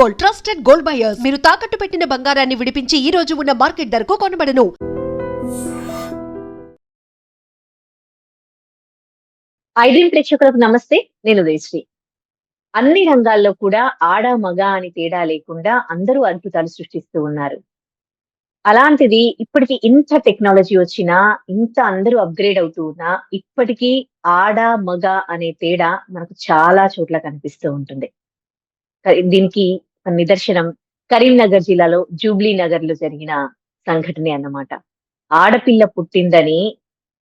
Gold, trusted gold buyers. మీరు తాకట్టు పెట్టిన బంగారాన్ని విడిపించి ఈ రోజు ఉన్న మార్కెట్ ధరకు కొనబడను. ఐడ్రీమ్ ప్రేక్షకులకు నమస్తే. నేను ఉదయశ్రీ. అన్ని రంగాల్లో కూడా ఆడ మగ అని తేడా లేకుండా అందరూ అద్భుతాలు సృష్టిస్తూ ఉన్నారు. అలాంటిది ఇప్పటికి ఇంత టెక్నాలజీ వచ్చినా, ఇంత అందరూ అప్‌గ్రేడ్ అవుతూ ఉన్నా, ఇప్పటికీ ఆడ, మగ అనే తేడా మనకు చాలా చోట్ల కనిపిస్తూ ఉంటుంది. దీనికి ఒక నిదర్శనం కరీంనగర్ జిల్లాలో జూబ్లీ నగర్‌లో జరిగిన సంఘటనే అన్నమాట. ఆడపిల్ల పుట్టిందని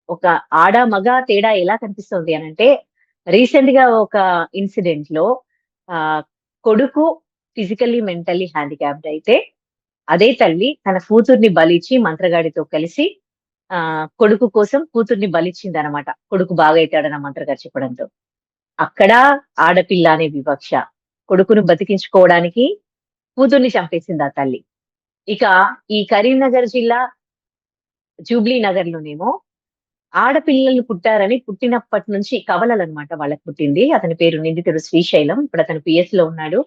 ఒక ఆడ, మగ తేడా ఎలా కనిపిస్తుంది అనంటే, రీసెంట్‌గా ఒక ఇన్సిడెంట్‌లో ఆహ్, కొడుకు ఫిజికల్లీ, మెంటల్లీ హ్యాండిక్యాప్డ్ అయితే, అదే తల్లి తన కూతుర్ని బలిచ్చి మంత్రగాడితో కలిసి కొడుకు కోసం కూతుర్ని బలిచ్చిందనమాట. కొడుకు బాగైతాడన్న మంత్రగాడు చెప్పడంతో. అక్కడ ఆడపిల్ల అనే వివక్ష. కొడుకును బతికించుకోవడానికి కూతుర్ని చంపేసింది ఆ తల్లి. ఇక ఈ కరీంనగర్ జిల్లా జూబ్లీ నగర్‌లోనేమో ఆడపిల్లలు పుట్టారని పుట్టినప్పటి నుంచి కవలలనమాట వాళ్ళకి పుట్టింది. అతని పేరు నిందితుడు శ్రీశైలం. ఇప్పుడు అతను పీఎస్‌లో ఉన్నాడు.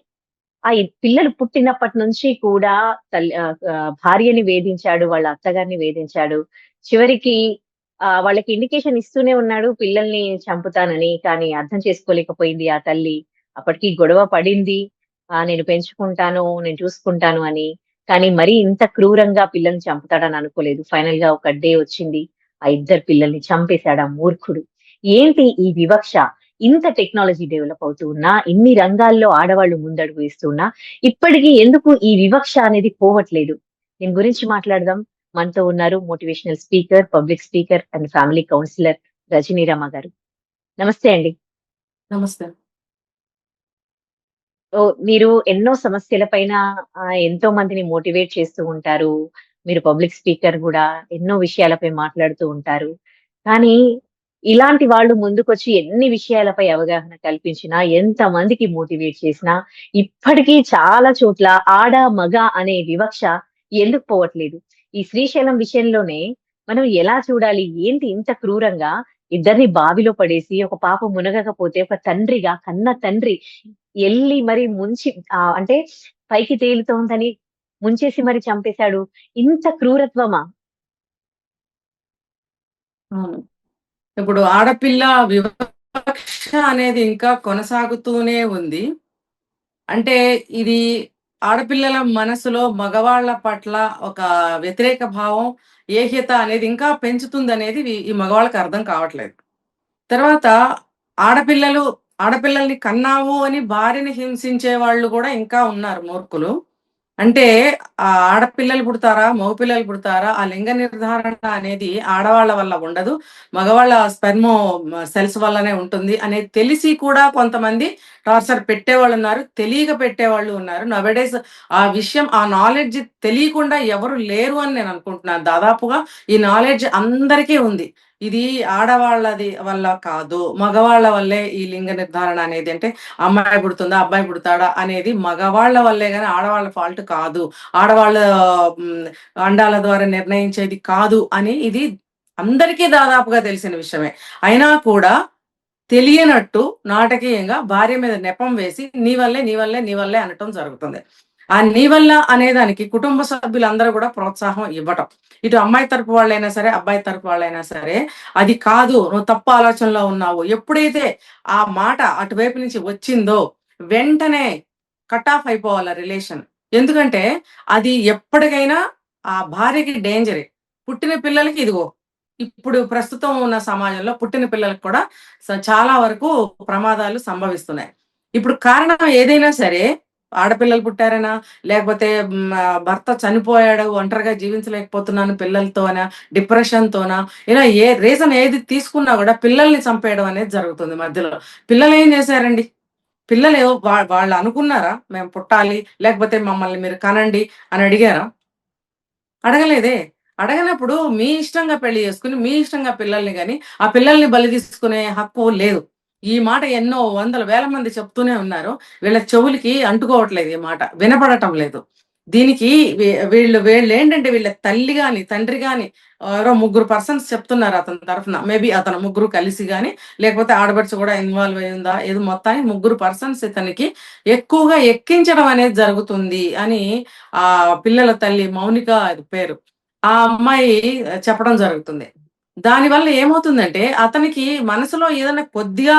పిల్లలు పుట్టినప్పటి నుంచి కూడా భార్యని వేధించాడు. వాళ్ళ అత్తగారిని వేధించాడు. చివరికి వాళ్ళకి ఇండికేషన్ ఇస్తూనే ఉన్నాడు పిల్లల్ని చంపుతానని. కానీ అర్థం చేసుకోలేకపోయింది ఆ తల్లి. అప్పటికి గొడవ పడింది. నేను పెంచుకుంటాను, నేను చూసుకుంటాను అని. కానీ మరీ ఇంత క్రూరంగా పిల్లల్ని చంపుతాడని అనుకోలేదు. ఫైనల్‌గా ఒక డే వచ్చింది. ఆ ఇద్దరు పిల్లల్ని చంపేశాడు ఆ మూర్ఖుడు. ఏంటి ఈ వివక్ష? ఇంత టెక్నాలజీ డెవలప్ అవుతూ ఉన్నా, ఇన్ని రంగాల్లో ఆడవాళ్ళు ముందడుగు వేస్తున్నా, ఇప్పటికి ఎందుకు ఈ వివక్ష అనేది పోవట్లేదు? దీని గురించి మాట్లాడదాం. మనతో ఉన్నారు motivational speaker, public speaker and family counsellor Rajani Rama గారు. నమస్తే అండి. నమస్తే. మీరు ఎన్నో సమస్యల పైన ఎంతో మందిని మోటివేట్ చేస్తూ ఉంటారు. మీరు పబ్లిక్ స్పీకర్ గూడా ఎన్నో విషయాలపై మాట్లాడుతూ ఉంటారు. కానీ ఇలాంటి వాళ్ళు ముందుకొచ్చి ఎన్ని విషయాలపై అవగాహన కల్పించినా, ఎంతమందికి మోటివేట్ చేసినా, ఇప్పటికీ చాలా చోట్ల ఆడ, మగ అనే వివక్ష ఎందుకు పోవట్లేదు? ఈ శ్రీశైలం విషయంలోనే మనం ఎలా చూడాలి? ఏంటి ఇంత క్రూరంగా ఇద్దరిని బావిలో పడేసి, ఒక పాప మునగకపోతే ఒక తండ్రిగా కన్న తండ్రి ఎళ్లి మరి ముంచి అంటే పైకి తేలుతోందని ముంచేసి మరి చంపేశాడు. ఇంత క్రూరత్వమా? అవును. ఇప్పుడు ఆడపిల్ల వివక్ష అనేది ఇంకా కొనసాగుతూనే ఉంది. అంటే ఇది ఆడపిల్లల మనసులో మగవాళ్ళ పట్ల ఒక వ్యతిరేక భావం, ఏహ్యత అనేది ఇంకా పెంచుతుందనేది ఈ మగవాళ్ళకి అర్థం కావట్లేదు. తర్వాత ఆడపిల్లలు ఆడపిల్లల్ని కన్నావు అని భార్యని హింసించే వాళ్ళు కూడా ఇంకా ఉన్నారు మూర్ఖులు. అంటే ఆడపిల్లలు పుడతారా? మగపిల్లలు పుడతారా? ఆ లింగ నిర్ధారణ అనేది ఆడవాళ్ళ వల్ల ఉండదు. మగవాళ్ళ సెల్స్ వల్లనే ఉంటుంది అనేది తెలిసి కూడా కొంతమంది టార్చర్ పెట్టేవాళ్ళున్నారు. తెలియక పెట్టేవాళ్ళు ఉన్నారు. నౌఎడేస్ ఆ విషయం, ఆ నాలెడ్జ్ తెలియకుండా ఎవరు లేరు అని నేను అనుకుంటున్నాను. దాదాపుగా ఈ నాలెడ్జ్ అందరికీ ఉంది. ఇది ఆడవాళ్ళది వల్ల కాదు, మగవాళ్ళ వల్లే ఈ లింగ నిర్ధారణ అనేది. అంటే అమ్మాయి పుడుతుందా? అబ్బాయి పుడతాడా? అనేది మగవాళ్ళ వల్లే గాని ఆడవాళ్ళ ఫాల్ట్ కాదు. ఆడవాళ్ళ హ్మ్, అండాల ద్వారా నిర్ణయించేది కాదు అని ఇది అందరికీ దాదాపుగా తెలిసిన విషయమే. అయినా కూడా తెలియనట్టు నాటకీయంగా భార్య మీద నెపం వేసి నీ వల్లే, నీ వల్లే, నీ వల్లే అనటం జరుగుతుంది. ఆ నీ వల్ల అనేదానికి కుటుంబ సభ్యులందరూ కూడా ప్రోత్సాహం ఇవ్వటం. ఇటు అమ్మాయి తరపు వాళ్ళైనా సరే, అబ్బాయి తరపు వాళ్ళైనా సరే, అది కాదు, నువ్వు తప్పు ఆలోచనలో ఉన్నావు. ఎప్పుడైతే ఆ మాట అటువైపు నుంచి వచ్చిందో వెంటనే కట్ ఆఫ్ అయిపోవాలి ఆ రిలేషన్. ఎందుకంటే అది ఎప్పటికైనా ఆ భార్యకి డేంజరే. పుట్టిన పిల్లలకి ఇదిగో ఇప్పుడు ప్రస్తుతం ఉన్న సమాజంలో పుట్టిన పిల్లలకు కూడా చాలా వరకు ప్రమాదాలు సంభవిస్తున్నాయి. ఇప్పుడు కారణం ఏదైనా సరే, ఆడపిల్లలు పుట్టారనా, లేకపోతే భర్త చనిపోయాడు, ఒంటరిగా జీవించలేకపోతున్నాను పిల్లలతోనా, డిప్రెషన్‌తోనా, ఇలా ఏ రీజన్ ఏది తీసుకున్నా గూడా పిల్లల్ని చంపేయడం అనేది జరుగుతుంది మధ్యలో. పిల్లలేం చేశారండి? పిల్లలు వాళ్ళు అనుకున్నారా? మేము పుట్టాలి, లేకపోతే మమ్మల్ని మీరు కనండి అని అడిగారా? అడగలేదే. అడగనప్పుడు మీ ఇష్టంగా పెళ్లి చేసుకొని, మీ ఇష్టంగా పిల్లల్ని గాని, ఆ పిల్లల్ని బలి తీసుకునే హక్కు లేదు. ఈ మాట ఎన్నో వందల వేల మంది చెప్తూనే ఉన్నారు. వీళ్ళ చెవులకి అంటుకోవట్లేదు ఈ మాట. వినపడటం లేదు. దీనికి వీళ్ళేంటంటే వీళ్ళ తల్లి గాని, తండ్రి గాని ఎవరో ముగ్గురు పర్సన్స్ చెప్తున్నారు అతని తరఫున. మేబీ అతను ముగ్గురు కలిసి గాని, లేకపోతే ఆడపడుచు కూడా ఇన్వాల్వ్ అయి ఉందా? ఏదో మొత్తానికి ముగ్గురు పర్సన్స్ ఇతనికి ఎక్కువగా ఎక్కించడం అనేది జరుగుతుంది అని పిల్లల తల్లి మౌనిక అది పేరు. ఆ అమ్మాయి చెప్పడం జరుగుతుంది. దానివల్ల ఏమవుతుందంటే అతనికి మనసులో ఏదైనా కొద్దిగా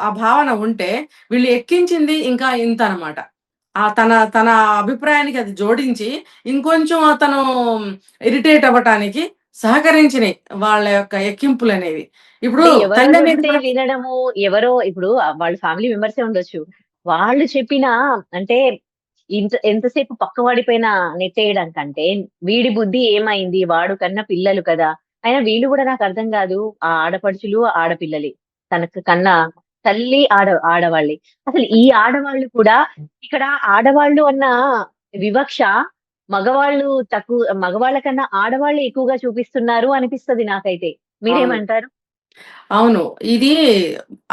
ఆ భావన ఉంటే వీళ్ళు ఎక్కించింది ఇంకా ఇంతనమాట. తన తన అభిప్రాయానికి అది జోడించి ఇంకొంచెం అతను ఇరిటేట్ అవ్వటానికి సహకరించినాయి వాళ్ళ యొక్క ఎక్కింపులనేవి. ఇప్పుడు అంటే ఎవరో తల్లి అనేది చెప్తే కూడా వినడము, ఎవరో ఇప్పుడు వాళ్ళ ఫ్యామిలీ మెంబర్సే ఉండొచ్చు. వాళ్ళు చెప్పినా అంటే ఎంతసేపు పక్కవాడి పైన నెట్టేయడం కంటే, వీడి బుద్ధి ఏమైంది? వాడు కన్న పిల్లలు కదా! అయినా వీళ్ళు గూడా నాకర్థం గాదు. ఆ ఆడపడుచులు, ఆడపిల్లలే. తనకు కన్నా తల్లి ఆడవాళ్ళే. అసలు ఈ ఆడవాళ్ళు కూడా ఇక్కడ ఆడవాళ్ళు అన్న వివక్ష మగవాళ్ళ కన్నా ఆడవాళ్ళే ఎక్కువగా చూపిస్తున్నారు అనిపిస్తది నాకైతే. అవును. మీరేమంటారు? అవును. ఇది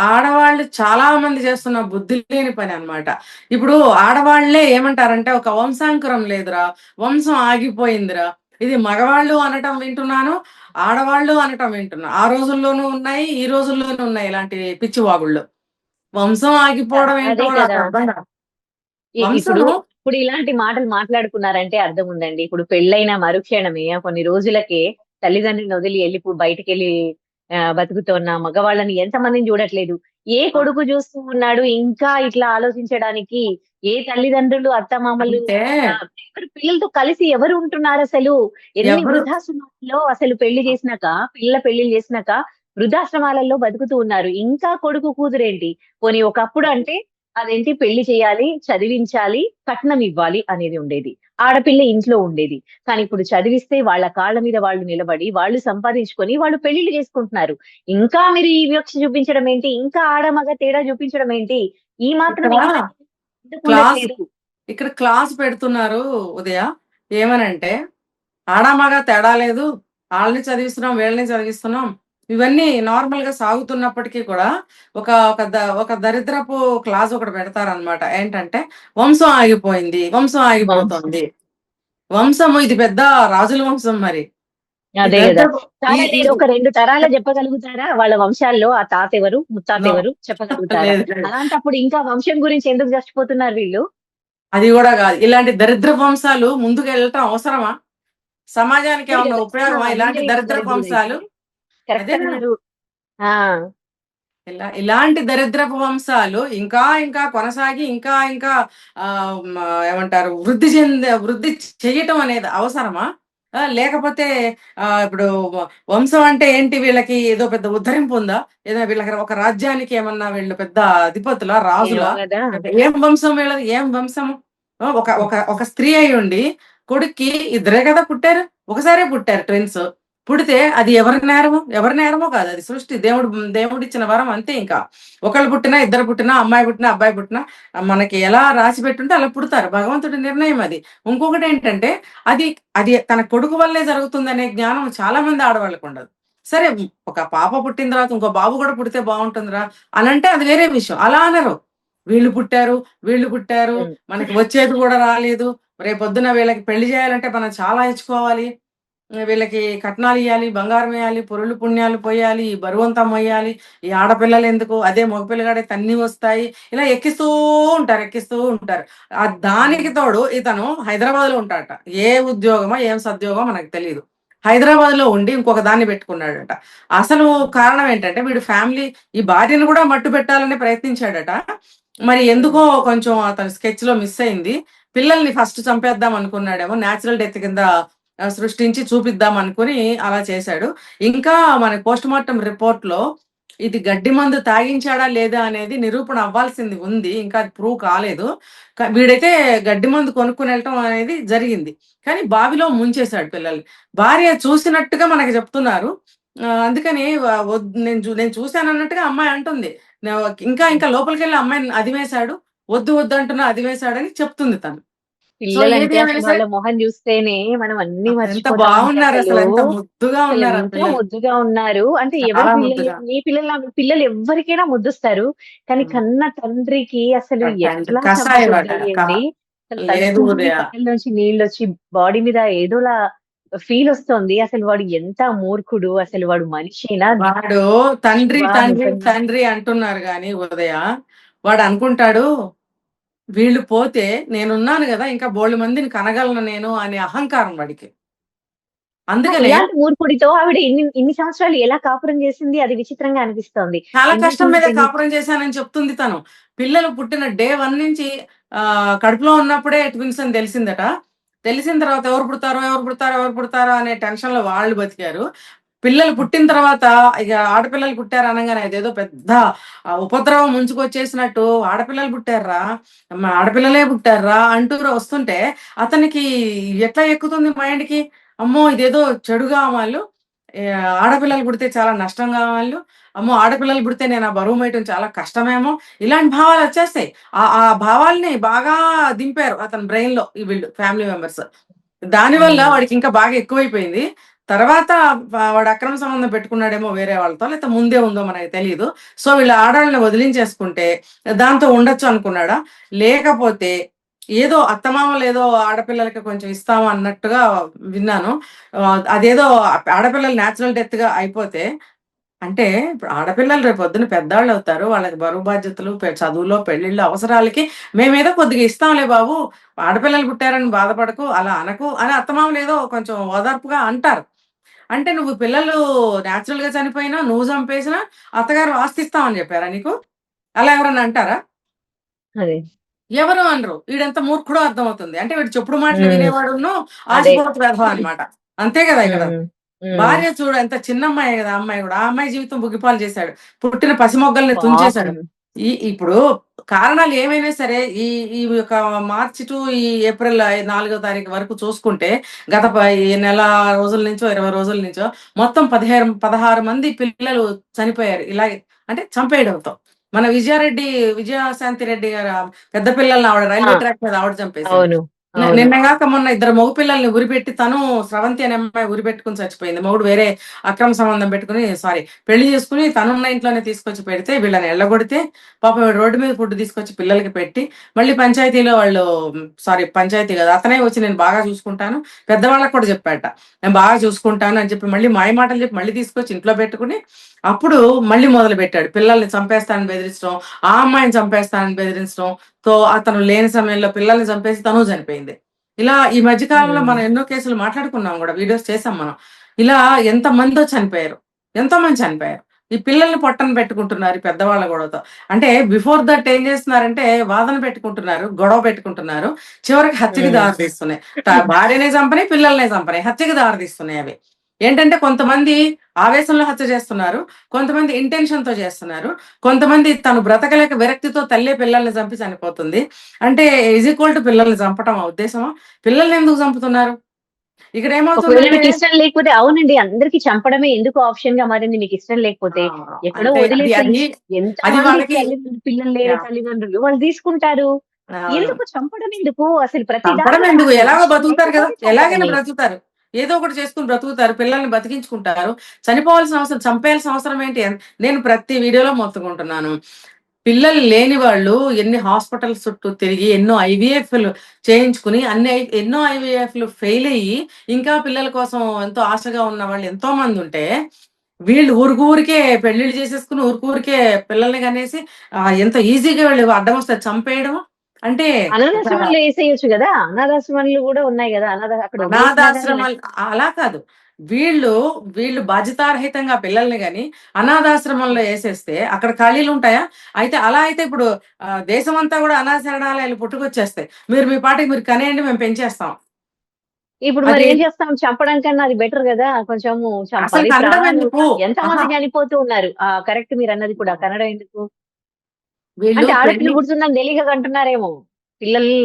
ఆడవాళ్ళు చాలా మంది చేస్తున్న బుద్ధి లేని పని అన్నమాట. ఇప్పుడు ఆడవాళ్ళే ఏమంటారంటే, ఒక వంశాంకురం లేదురా, వంశం ఆగిపోయిందిరా. ఇది మగవాళ్ళు అనటం వింటున్నాను, ఆడవాళ్ళు అనటం వింటున్నా. ఆ రోజుల్లోనూ ఉన్నాయి, ఈ రోజుల్లోనూ ఉన్నాయి ఇలాంటి పిచ్చి వాగుళ్ళు. వంశం ఆగిపోవడం ఏంటో అదే నాకు కదా! అర్థం కాదు. ఇప్పుడు వంశము ఇప్పుడు ఇలాంటి మాటలు మాట్లాడుకున్నారంటే అర్థం ఉందండి. ఇప్పుడు పెళ్ళైన మరుక్షణమే కొన్ని రోజులకే తల్లిదండ్రులను వదిలి బయటికెళ్ళి బతుకుతున్న మగవాళ్ళని ఎంతమందిని చూడట్లేదు. ఏ కొడుకు చూస్తూ ఉన్నాడు ఇంకా ఇట్లా ఆలోచించడానికి? ఏ తల్లిదండ్రులు, అత్తమామలు అంటే పిల్లలతో కలిసి ఎవరు ఉంటున్నారసలు? ఎన్ని ఎవరు వృద్ధాశ్రమాల్లో అసలు పిల్లల పెళ్ళిళ్ళు చేసినాక వృద్ధాశ్రమాలలో బతుకుతూ ఉన్నారు. ఇంకా కొడుకు కూతురేంటి? పోనీ ఒకప్పుడు అంటే అదేంటి పెళ్లి చేయాలి, చదివించాలి, కట్నం ఇవ్వాలి అనేది ఉండేది. ఆడపిల్ల ఇంట్లో ఉండేది. కానీ ఇప్పుడు చదివిస్తే వాళ్ళ కాళ్ళ మీద వాళ్ళు నిలబడి, వాళ్ళు సంపాదించుకొని వాళ్ళు పెళ్లిళ్లు చేసుకుంటున్నారు. ఇంకా మీరు ఈ వివక్ష చూపించడం ఏంటి? ఇంకా ఆడ, మగ తేడా చూపించడం ఏంటి? ఈ మాత్రం ఇక్కడ ఎంపతి ఎందుకు క్లాస్ ఉండట్లేదు? ఇక్కడ క్లాస్ పెడుతున్నారు ఉదయ. ఏమనంటే ఆడా మగా తేడా లేదు. ఆళ్ళని చదివిస్తున్నాం, వీళ్ళని చదివిస్తున్నాం. ఇవన్నీ నార్మల్‌గా సాగుతున్నప్పటికీ కూడా ఒక ఒక దరిద్రపు క్లాస్ ఒకటి పెడతారనమాట. ఏంటంటే వంశం ఆగిపోయింది. వంశం వంశం. ఆగిపోతుంది. వంశము ఇది పెద్ద రాజుల వంశం మరి. ఈ అదే గదా! దరిద్రపు ఈ కాదండి. ఈ ఒక 2 తరాల చెప్పగలుగుతారా? వాళ్ళ వంశాల్లో ఆ తాతెవరు? నో. ముత్తాతెవరు? చెప్పగలుగుతారా? లేదు. లేదు. అలాంటప్పుడు ఇంకా వంశం గురించి ఎందుకు చచ్చిపోతున్నారు వీళ్ళు? అది గూడా గాదు. ఇలాంటి దరిద్రపు వంశాలు ముందుకెళ్ళటం అవసరమా? సమాజానికి అదే ఏమన్నా గదా! ఉపయోగమా ఇలాంటి వీళ్ళే దరిద్రపు దరిద్రులైతే. వంశాలు? అదే కరెక్ట్ గదా! అన్నారు. ఆ! ఇలాంటి దరిద్రపు వంశాలు ఇంకా ఇంకా కొనసాగి ఇంకా ఇంకా ఏమంటారు వృద్ధి చెయ్యటం అనేది అవసరమా? లేకపోతే ఇప్పుడు వంశం అంటే ఏంటి, వీళ్ళకి ఏదో పెద్ద ఉద్ధరింపు ఉందా? ఏదో వీళ్ళకి ఒక రాజ్యానికి ఏమన్నా వీళ్ళు పెద్ద అధిపతులా? ఏమో రాజులా? గదా! ఏం వంశం వీళ్ళది? ఏం వంశము? ఒక ఒక ఒక స్త్రీ అయ్యుండి కొడుక్కి ఇద్దరే కదా పుట్టారు. ఒకసారే పుట్టారు ట్విన్స్. పుడితే అది ఎవరి నేరమో కాదు. అది సృష్టి. దేవుడిచ్చిన వరం అంతే ఇంకా. ఒకళ్ళు పుట్టినా, ఇద్దరు పుట్టినా, అమ్మాయి పుట్టినా, అబ్బాయి పుట్టినా మనకి ఎలా రాసి పెట్టుంటే అలా పుడతారు. భగవంతుడి నిర్ణయం అది. ఇంకొకటేంటంటే అది అది తన కొడుకు వల్లే జరుగుతుందనే జ్ఞానం చాలా మంది ఆడవాళ్ళకుండదు. సరే ఒక పాప పుట్టిన తర్వాత ఇంకో బాబు కూడా పుడితే బావుంటుందిరా అనంటే అది వేరే విషయం. అలా అనరు. వీళ్ళు పుట్టారు, హ్మ్. మనకి వచ్చేది కూడా రాలేదు. రేపొద్దున వీళ్ళకి పెళ్లి చేయాలంటే మనం చాలా ఇచ్చుకోవాలి. వీళ్ళకి కట్నాలియ్యాలి, బంగారమియ్యాలి, పొరులు పుణ్యాలు పొయ్యాలి, ఈ బరువంతా మొయ్యాలి, ఈ ఆడపిల్లలెందుకు, అదే మగ పిల్లగాడైతే అన్నీ వస్తాయి. ఇలా ఎక్కిస్తూ ఉంటారు. దానికి తోడు ఇతను హైదరాబాద్‌లో ఉంటాడట. ఏ ఉద్యోగమో, ఏం సద్యోగమో మనకు తెలీదు. హైదరాబాద్‌లో ఉండి ఇంకొక దాన్ని పెట్టుకున్నాడట. అసలు కారణం ఏంటంటే వీడు ఫ్యామిలీ ఈ భార్యను కూడా మట్టుబెట్టాలని ప్రయత్నించాడట. మరి హ్మ్. ఎందుకో కొంచెం అతని స్కెచ్‌లో మిస్ అయింది. పిల్లల్ని ఫస్ట్ చంపేద్దాం అనుకున్నాడేమో. నేచురల్ డెత్ కింద సృష్టించి చూపిద్దాం అనుకుని అలా చేశాడు. ఇంకా మన పోస్ట్‌మార్టం రిపోర్ట్‌లో ఇది గడ్డి మందు తాగించాడా లేదా అనేది నిరూపణ అవ్వాల్సింది ఉంది. ఇంకా అది ప్రూవ్ కాలేదు. వీడైతే గడ్డి మందు కొనుక్కొని ఎళ్ళటం అనేది జరిగింది. కానీ బావిలో ముంచేశాడు పిల్లల్ని. భార్య చూసినట్టుగా మనకి చెప్తున్నారు. అందుకని నేను చూసానన్నట్టుగా అమ్మాయి అంటుంది. న ఇంకా ఇంకా లోపలికెళ్ళి అమ్మాయిని అదిమేశాడు. వద్దు అంటున్నా అదిమేశాడని చెప్తుంది తను. సో ఏది పిల్లలంటే అసలు ఏమైనా సరే వాళ్ళ మొహం జూస్తేనే మనం అన్నీ ఎంత మర్చిపోతామండి అసలు. బాగున్నారసలు. ఎంత ముద్దుగా ఉన్నారు ఆ అసలెంత పిల్లలు. ముద్దుగా ఉన్నారు. అంటే ఎవరి చాలా పిల్లలు ముద్దుగా. మీ పిల్లల పిల్లలు ఎవ్వరికైనా ముద్దొస్తారు. కానీ హ్మ్. కన్న తండ్రికి అసలు తండ్రి ఎట్లా కషాయవాడ. చంపబుద్దయ్యింది. అసలు లేదు తడుస్తుంటే ఉదయ. కళ్ళలోంచి నీళ్ళొచ్చి బాడీ మీద ఏదోలా ఫీల్ వస్తోంది. అసలు వాడు ఎంత మూర్ఖుడు, అసలు వాడు మనిషేనా? వాడు తండ్రి శివ తండ్రి నిజంగా. తండ్రి అంటున్నారు గాని ఉదయ, వాడు అనుకుంటాడు వీళ్ళు పోతే నేనున్నాను కదా, ఇంకా బోల్డు మందిని కనగలను నేను అనే అహంకారం వాడికి. అందుకనే ఇలాంటి మూర్ఖుడితో ఆవిడ ఇన్ని ఇన్ని సంవత్సరాలు ఎలా కాపురం చేసింది? అది విచిత్రంగా అనిపిస్తోంది. చాలా కష్టం ఇంతకుముందు మీదే పెళ్లి కాపురం చేశానని చెప్తుంది తను. పిల్లలు పుట్టిన డే 1 నుంచి కడుపులో ఉన్నప్పుడే ట్విన్స్ అని తెలిసిందట. తెలిసిన తర్వాత ఎవరు పుడతారో, ఎవరు పుడతారో, ఎవరు పుడతారో అనే టెన్షన్‌లో వాళ్ళు బతికారు. పిల్లలు పుట్టిన తర్వాత ఇగ ఆడపిల్లలు పుట్టారు అనంగానే అదేదో పెద్ద ఉపద్రవం ముంచుకొచ్చేసినట్టు ఆడపిల్లలు పుట్టార్రా! ఆడపిల్లలే పుట్టార్రా! అంటూ వస్తుంటే అతనికి ఎట్లా ఎక్కుతుంది మైండ్‌కి? అమ్మో! ఇదేదో చెడుగా వాళ్ళు. ఆడపిల్లలు పుడితే చాలా నష్టంగా వాళ్ళు. అమ్మో! ఆడపిల్లలు పుడితే నేను ఆ బరువు మోయటం చాలా కష్టమేమో! ఇలాంటి భావాలొచ్చేస్తాయి. ఆ భావాల్ని బాగా దింపారు అతని బ్రెయిన్‌లో ఈ వీళ్ళు ఫ్యామిలీ మెంబర్స్. దానివల్ల హ్మ్. వాడికింకా బాగా ఎక్కువైపోయింది. తర్వాత వాడు అక్రమ సంబంధం పెట్టుకున్నాడేమో వేరే వాళ్ళతో, లేతే ముందే ఉందో మనకు తెలీదు. సో, వీళ్ళు ఆడాళ్ళని వదిలించేసుకుంటే దాంతో ఉండొచ్చు అనుకున్నాడా? లేకపోతే ఏదో అత్తమామలేదో ఆడపిల్లలకి కొంచెం ఇస్తాము అన్నట్టుగా విన్నాను. అదేదో ఆడపిల్లలు నేచురల్ డెత్‌గా అయిపోతే అంటే ఇప్పుడు ఆడపిల్లలు రేపొద్దున పెద్దాళ్ళవుతారు. వాళ్ళకి బరువు బాధ్యతలు, చదువులో, పెళ్ళిళ్ళు, అవసరాలకి మేమేదో కొద్దిగా ఇస్తాంలే బాబు, ఆడపిల్లలు పుట్టారని బాధపడకు, అలా అనకు అని అత్తమామలేదో కొంచెం ఓదార్పుగా అంటారు. అంటే నువ్వు పిల్లలు నేచురల్‌గా చనిపోయినా, నువ్వు చంపేసినా అత్తగారు ఆస్తిస్తామని చెప్పారా నీకు? అలా ఎవరన్నా అంటారా? అదే. ఎవరు అనరు. ఈడెంత మూర్ఖుడో అర్థమవుతుంది. అంటే వీడు చెప్పుడు మాటలు హ్మ్. వినేవాడును, అదే. ఆశపోతు వెధవ అన్నమాట. అంతే గదా ఇక్కడ. హ్మ్. హ్మ్. భార్య చూడు ఎంత చిన్న అమ్మాయే గదా! ఆ అమ్మాయి గూడా. ఆ అమ్మాయి జీవితం బుగ్గిపాలు చేశాడు. పుట్టిన పసిమొగ్గల్ని తుంచేశాడు. పాపం. ఇప్పుడు కారణాలు ఏమైనా సరే ఈ ఈ యొక్క మార్చి టు ఈ ఏప్రిల్ 4 తారీఖు వరకు చూసుకుంటే గత ఈ నెల రోజుల నుంచో, 20 రోజుల నుంచో మొత్తం 16 మంది పిల్లలు చనిపోయారు. ఇలాగే అంటే చంపేయడంతో. మన విజయశాంతి రెడ్డి గారు పెద్ద పిల్లల్ని ఆవిడ ఆ! రైల్వే ట్రాక్ మీద ఆవిడ చంపేసింది. అవును. అవును. నిన్నగాక మొన్న ఇద్దరు మగ పిల్లల్ని ఉరిపెట్టి తను స్రవంతి అనే అమ్మాయి ఉరిపెట్టుకొని చచ్చిపోయింది. మొగుడు వేరే అక్రమ సంబంధం పెట్టుకొని పెళ్లి చేసుకొని తనున్న ఇంట్లోనే తీసుకొచ్చి పెడితే వీళ్ళని ఎళ్ళగొడితే పాపం ఈవిడ రోడ్డు మీద ఫుడ్ తీసుకొచ్చి పిల్లలకి పెట్టి మళ్ళీ పంచాయతీలో వాళ్ళు పంచాయతీ కాదు అతనే వచ్చి నేను బాగా చూసుకుంటాను. పెద్దవాళ్ళకి కూడా చెప్పాడట. నేను బాగా చూసుకుంటాను అని చెప్పి మళ్ళీ మాయ మాటలు చెప్పి మళ్ళీ తీసుకొచ్చి ఇంట్లో పెట్టుకొని అప్పుడు మళ్ళీ మొదలుపెట్టాడు. పిల్లల్ని చంపేస్తానని బెదిరించడం, ఆ అమ్మాయిని చంపేస్తానని బెదిరించడం. అతను లేని సమయంలో పిల్లల్ని చంపేసి తను చనిపోయింది. ఇలా ఈ మధ్య కాలంలో హ్మ్. మనం ఎన్నో కేసులు మాట్లాడుకున్నాం గూడా. వీడియోస్ చేసాం మనం. ఇలా ఎంతమందో చనిపోయారు. ఎంతోమంది చనిపోయారు. ఈ పిల్లల్ని పొట్టన పెట్టుకుంటున్నారు ఈ పెద్దవాళ్ళ గొడవతో. అంటే బిఫోర్ దట్ ఏం చేస్తున్నారంటే వాదన పెట్టుకుంటున్నారు, గొడవ పెట్టుకుంటున్నారు. చివరికి హత్యకి హ్మ్. దారి తీస్తున్నాయి. భార్యనే చంపని, పిల్లల్నే చంపని. హత్యకి దారి తీస్తున్నాయి అవి. ఏంటంటే కొంతమంది ఆవేశంలో హత్య చేస్తున్నారు. కొంతమంది ఇంటెన్షన్‌తో చేస్తున్నారు. కొంతమంది తను బ్రతకలేక విరక్తితో తల్లే పిల్లల్ని చంపి చనిపోతుంది. అంటే ఈజ్ ఈక్వల్ టు పిల్లల్ని చంపటమా ఉద్దేశమా? పిల్లల్నెందుకు చంపుతున్నారు? ఒకవేళ ఇక్కడేమవుతుందంటే మీకిష్టం లేకపోతే అవునండి. అందరికి చంపడమే ఎందుకు ఆప్షన్‌గా మారింది మీకిష్టం ఆ! లేకపోతే? ఎక్కడో అంటే అది వదిలేసేయి. అది అది ఎంతమంది వాళ్ళకి పిల్లలు లేని యాహ్! తల్లిదండ్రులు వాళ్ళు తీసుకుంటారు. అవును. ఎందుకు చంపడం ఎందుకు? అసలు ప్రతి చంపడం దానికి ఎందుకు? అసలు ఎలాగో ఇష్టం బతుకుతారు గదా! లేకపోతే ఎలాగైనా చంపడమే. బ్రతుకుతారు. ఏదో ఒకటి చేసుకొని బ్రతుకుతారు. పిల్లల్ని బతికించుకుంటారు. చనిపోవాల్సిన అవసరం చంపేయాల్సిన అవసరం ఏంటి? నేను ప్రతి వీడియోలో మొత్తుకుంటున్నాను. పిల్లలు లేని వాళ్ళు ఎన్ని హాస్పిటల్స్ చుట్టూ తిరిగి, ఎన్నో ఐవీఎఫ్‌లు చేయించుకుని, ఎన్నో ఐవీఎఫ్‌లు ఫెయిల్ అయ్యి, ఇంకా పిల్లల కోసం ఎంతో ఆశగా ఉన్నవాళ్ళు ఎంతోమందుంటే, వీళ్ళు ఊరికే పెళ్ళిళ్ళు చేసేసుకొని, ఊరికే పిల్లల్ని కనేసి ఎంత ఈజీగా వీళ్ళు అడ్డమొస్తే చంపేయడం. అంటే ఒక అనాథాశ్రమంలో ఏసేయొచ్చు గదా! అనాథాశ్రమాలు గూడా ఉన్నాయి గదా! అక్కడ వదిలేసినా గాని అనాథాశ్రమాలు అలా కాదు. వీళ్ళు, వీళ్ళు బాధ్యతారహితంగా పిల్లల్ని గాని అనాథాశ్రమంలో ఏసేస్తే అక్కడ ఖాళీలుంటాయా? అలా అయితే ఇప్పుడు దేశమంతా గూడా అనాథ శరణాలయాలు పుట్టుకొచ్చేస్తాయి. మీరు మీ పాటికి మీరు కనేయండి మేము పెంచేస్తాం. ఇప్పుడు అది మరేం చేస్తాం? చంపడం కన్నా అది బెటర్ గదా! కొంచెము అసలు చంపాలి. కనడం ప్రాణాలు ఎందుకు? అహా! ఎంతమంది చనిపోతూ ఉన్నారు. కరెక్ట్ మీరన్నది కూడా. కనడం ఎందుకు? వీళ్ళు అంటే ఆడపిల్ల పెళ్లి పుడుతుందని తెలియక కంటున్నారేమో. పిల్లల్ని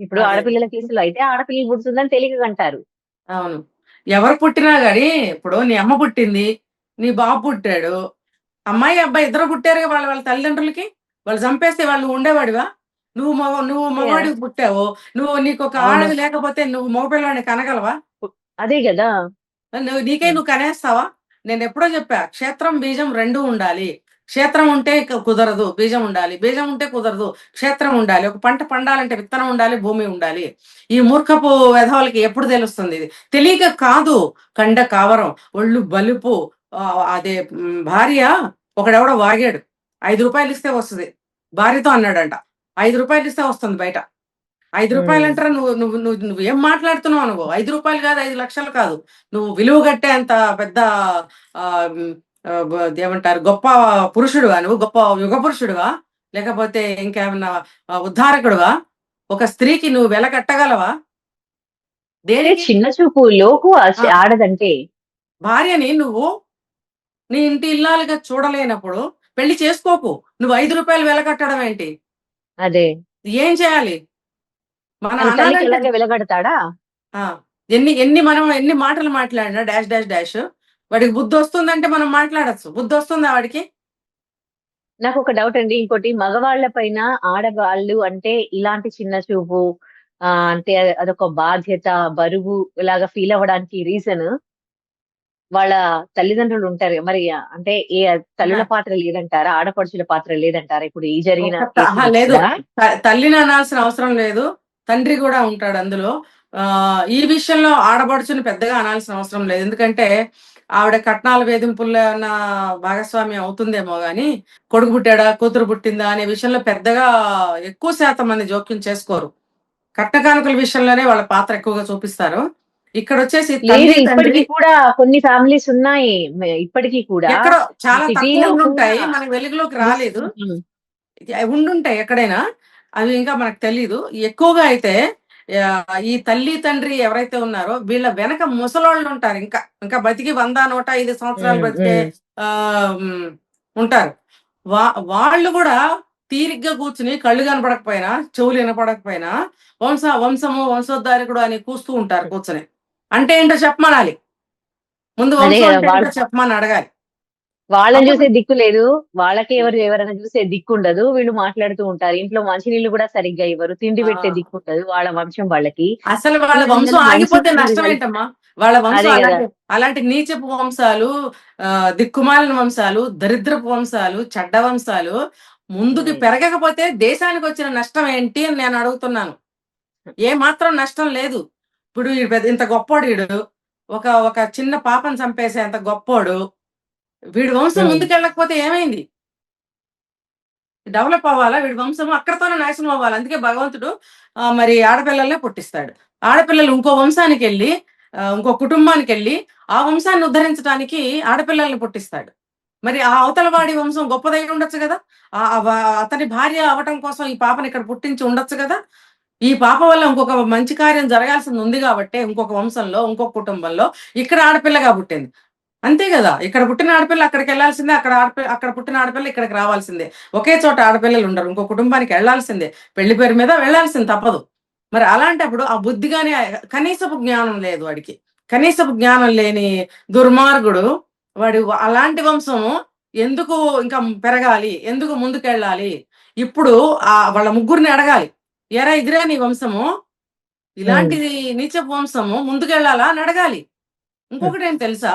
ఇప్పుడు అదే. ఆడపిల్లల కేసులో అయితే ఆడపిల్ల పుడుతుందని తెలియక కంటారు. అవును. ఎవరు పుట్టినా గాని ఇప్పుడు నీ అమ్మ పుట్టింది. నీ బాబు పుట్టాడు. అమ్మాయి, అబ్బాయి ఇద్దరు పుట్టారుగా వాళ్ళ వాళ్ళ తల్లిదండ్రులకి. వాళ్ళు చంపేస్తే వాళ్ళు ఉండేవాడివా? నువ్వు అంతే గదా! మగవాడివి పుట్టావు. నీకొక అవును. ఆడది లేకపోతే నువ్వు మగ పిల్లాడిని కనగలవా? పు అదే గదా! నువ్వు హ్మ్. కనేస్తావా? నేనెప్పుడో చెప్పా. క్షేత్రం, బీజం 2 ఉండాలి. క్షేత్రం ఉంటే కుదరదు, బీజం ఉండాలి. బీజం ఉంటే కుదరదు, క్షేత్రం ఉండాలి. ఒక పంట పండాలంటే విత్తనం ఉండాలి, భూమి ఉండాలి. ఈ మూర్ఖపు వెధవలకి ఎప్పుడు తెలుస్తుంది ఇది? తెలియక కాదు, కండ కావరం, ఒళ్ళు బలుపు. అదే భార్య ఒకడెవడో వాగాడు, 5 రూపాయలు ఇస్తే వస్తుంది. భార్యతో అన్నాడంట, 5 రూపాయలు ఇస్తే వస్తుంది బయట. 5 రూపాయలు అంటారా? నువ్వు నువ్వు నువ్వు నువ్వు ఏం మాట్లాడుతున్నావు? నువ్వు 5 రూపాయలు కాదు, 5 లక్షలు కాదు. నువ్వు విలువ కట్టే అంత పెద్ద ఏమంటారు, గొప్ప పురుషుడువా నువ్వు? గొప్ప యుగ పురుషుడువా? లేకపోతే ఇంకేమన్నా ఉద్ధారకుడువా? ఒక స్త్రీకి నువ్వు వెల కట్టగలవా? దేనికి? చిన్న చూపు లోకు ఆడదంటే భార్యని నువ్వు నీ ఇంటి ఇల్లాలుగా చూడలేనప్పుడు పెళ్లి చేసుకోకు. నువ్వు 5 రూపాయలు వెల కట్టడం ఏంటి? అదే ఏం చేయాలి? మన తల్లికి ఎలాగే వెలగడతాడా? ఎన్ని మనం ఎన్ని మాటలు మాట్లాడినా డాష్ డాష్ డాష్, వాడికి బుద్ధి వస్తుందంటే మనం మాట్లాడచ్చు. బుద్ధి వస్తుందా వాడికి? నాకు ఒక డౌట్ అండి. ఇంకోటి, మగవాళ్ల పైన ఆడవాళ్ళు అంటే ఇలాంటి చిన్న చూపు అంటే అదొక బాధ్యత, బరువు ఇలాగా ఫీల్ అవ్వడానికి రీజన్ వాళ్ళ తల్లిదండ్రులు ఉంటారు మరి. అంటే ఏ తల్లుల పాత్ర లేదంటారా? ఆడపడుచుల పాత్ర లేదంటారా? ఇప్పుడు ఈ జరిగిన లేదు, తల్లిని అనాల్సిన అవసరం లేదు, తండ్రి కూడా ఉంటాడు అందులో. ఈ విషయంలో ఆడపడుచుని పెద్దగా అనాల్సిన అవసరం లేదు. ఎందుకంటే ఆవిడ కట్నాల వేధింపుల్లో ఉన్న భాగస్వామ్యం అవుతుందేమో గాని, కొడుకు పుట్టాడా కూతురు పుట్టిందా అనే విషయంలో పెద్దగా ఎక్కువ శాతం మంది జోక్యం చేసుకోరు. కట్న కానుకల విషయంలోనే వాళ్ళ పాత్ర ఎక్కువగా చూపిస్తారు. ఇక్కడ వచ్చేసి ఇప్పటికీ కూడా కొన్ని ఫ్యామిలీస్ ఉన్నాయి. ఇప్పటికీ కూడా ఎక్కడో చాలా తక్కువ ఉంటాయి, మనకి వెలుగులోకి రాలేదు. ఉండుంటాయి ఎక్కడైనా, అవి ఇంకా మనకు తెలీదు. ఎక్కువగా అయితే ఈ తల్లి తండ్రి ఎవరైతే ఉన్నారో వీళ్ళ వెనక ముసలోళ్ళు ఉంటారు, ఇంకా ఇంకా బతికి 100-105 సంవత్సరాలు బతికే ఉంటారు. వాళ్ళు కూడా తీరిగ్గా కూర్చుని కళ్ళు కనపడకపోయినా చెవులు వినపడకపోయినా వంశము వంశోద్ధారకుడు అని కూస్తూ ఉంటారు కూర్చొని. అంటే ఏంటో చెప్పమనాలి, ముందు వంశం చెప్పమని అడగాలి. వాళ్ళని చూసే దిక్కు లేదు, వాళ్ళకి ఎవరైనా చూసే దిక్కు ఉండదు. వీళ్ళు మాట్లాడుతూ ఉంటారు. ఇంట్లో మంచినీళ్ళు కూడా సరిగ్గా ఇవ్వరు, తిండి పెట్టే దిక్కు ఉండదు వాళ్ళ వంశం వాళ్ళకి. అసలు వాళ్ళ వంశం ఆగిపోతే నష్టం ఏంటమ్మా? వాళ్ళ వంశం అలాంటి నీచపు వంశాలు, దిక్కుమాలిన వంశాలు, దరిద్రపు వంశాలు, చెడ్డ వంశాలు ముందుకు పెరగకపోతే దేశానికి వచ్చిన నష్టం ఏంటి అని నేను అడుగుతున్నాను. ఏ మాత్రం నష్టం లేదు. ఇప్పుడు ఇంత గొప్పోడు వీడు, ఒక చిన్న పాపను చంపేసే అంత గొప్పోడు, వీడి వంశం ముందుకెళ్ళకపోతే ఏమైంది? డెవలప్ అవ్వాలా? వీడి వంశం అక్కడతోనే నాశనం అవ్వాలి. అందుకే భగవంతుడు మరి ఆడపిల్లలనే పుట్టిస్తాడు. ఆడపిల్లలు ఇంకో వంశానికి వెళ్ళి, ఇంకో కుటుంబానికి వెళ్ళి ఆ వంశాన్ని ఉద్ధరించడానికి ఆడపిల్లల్ని పుట్టిస్తాడు. మరి ఆ అవతల వాడి వంశం గొప్పదై ఉండొచ్చు కదా, అతని భార్య అవటం కోసం ఈ పాపని ఇక్కడ పుట్టించి ఉండొచ్చు కదా. ఈ పాప వల్ల ఇంకొక మంచి కార్యం జరగాల్సింది ఉంది కాబట్టి ఇంకొక వంశంలో, ఇంకొక కుటుంబంలో ఇక్కడ ఆడపిల్లగా పుట్టింది. అంతే కదా, ఇక్కడ పుట్టిన ఆడపిల్ల అక్కడికి వెళ్ళాల్సిందే, అక్కడ పుట్టిన ఆడపిల్ల ఇక్కడికి రావాల్సిందే. ఒకే చోట ఆడపిల్లలు ఉండరు, ఇంకో కుటుంబానికి వెళ్లాల్సిందే, పెళ్లి పేరు మీద వెళ్లాల్సింది తప్పదు. మరి అలాంటప్పుడు ఆ బుద్ధి గాని కనీసపు జ్ఞానం లేదు వాడికి. కనీసపు జ్ఞానం లేని దుర్మార్గుడు వాడు అలాంటి వంశము ఎందుకు ఇంకా పెరగాలి, ఎందుకు ముందుకెళ్ళాలి? ఇప్పుడు వాళ్ళ ముగ్గురిని అడగాలి, ఎరా ఇదిరా నీ వంశము, ఇలాంటిది నీచపు వంశము ముందుకెళ్ళాలా అని అడగాలి. ఇంకొకటి ఏం తెలుసా,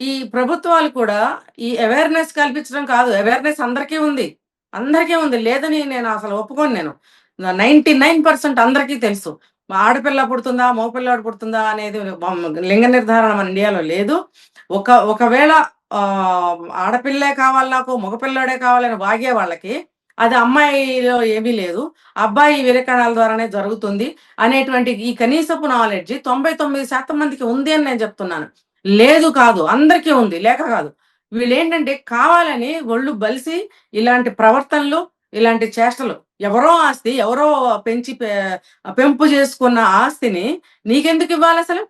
ఈ ప్రభుత్వాలు కూడా ఈ అవేర్నెస్ కల్పించడం కాదు, అవేర్నెస్ అందరికీ ఉంది, లేదని నేను అసలు ఒప్పుకోను. నేను 99% అందరికీ తెలుసు. ఆడపిల్ల పుడుతుందా మగపిల్లాడు పుడుతుందా అనేది లింగ నిర్ధారణ మన ఇండియాలో లేదు. ఒకవేళ ఆడపిల్లే కావాలి నాకు, మగపిల్లాడే కావాలని వాగే వాళ్ళకి అది అమ్మాయిలో ఏమీ లేదు, అబ్బాయి విరేకణాల ద్వారానే జరుగుతుంది అనేటువంటి ఈ కనీసపు నాలెడ్జ్ 99% మందికి ఉంది అని నేను చెప్తున్నాను. లేదు కాదు, అందరికీ ఉంది, లేక కాదు. వీళ్ళేంటంటే కావాలని ఒళ్ళు బలిసి ఇలాంటి ప్రవర్తనలు, ఇలాంటి చేష్టలు, ఎవరో ఆస్తి ఎవరో పెంపు చేసుకున్న ఆస్తిని నీకెందుకు ఇవ్వాలి? అసలు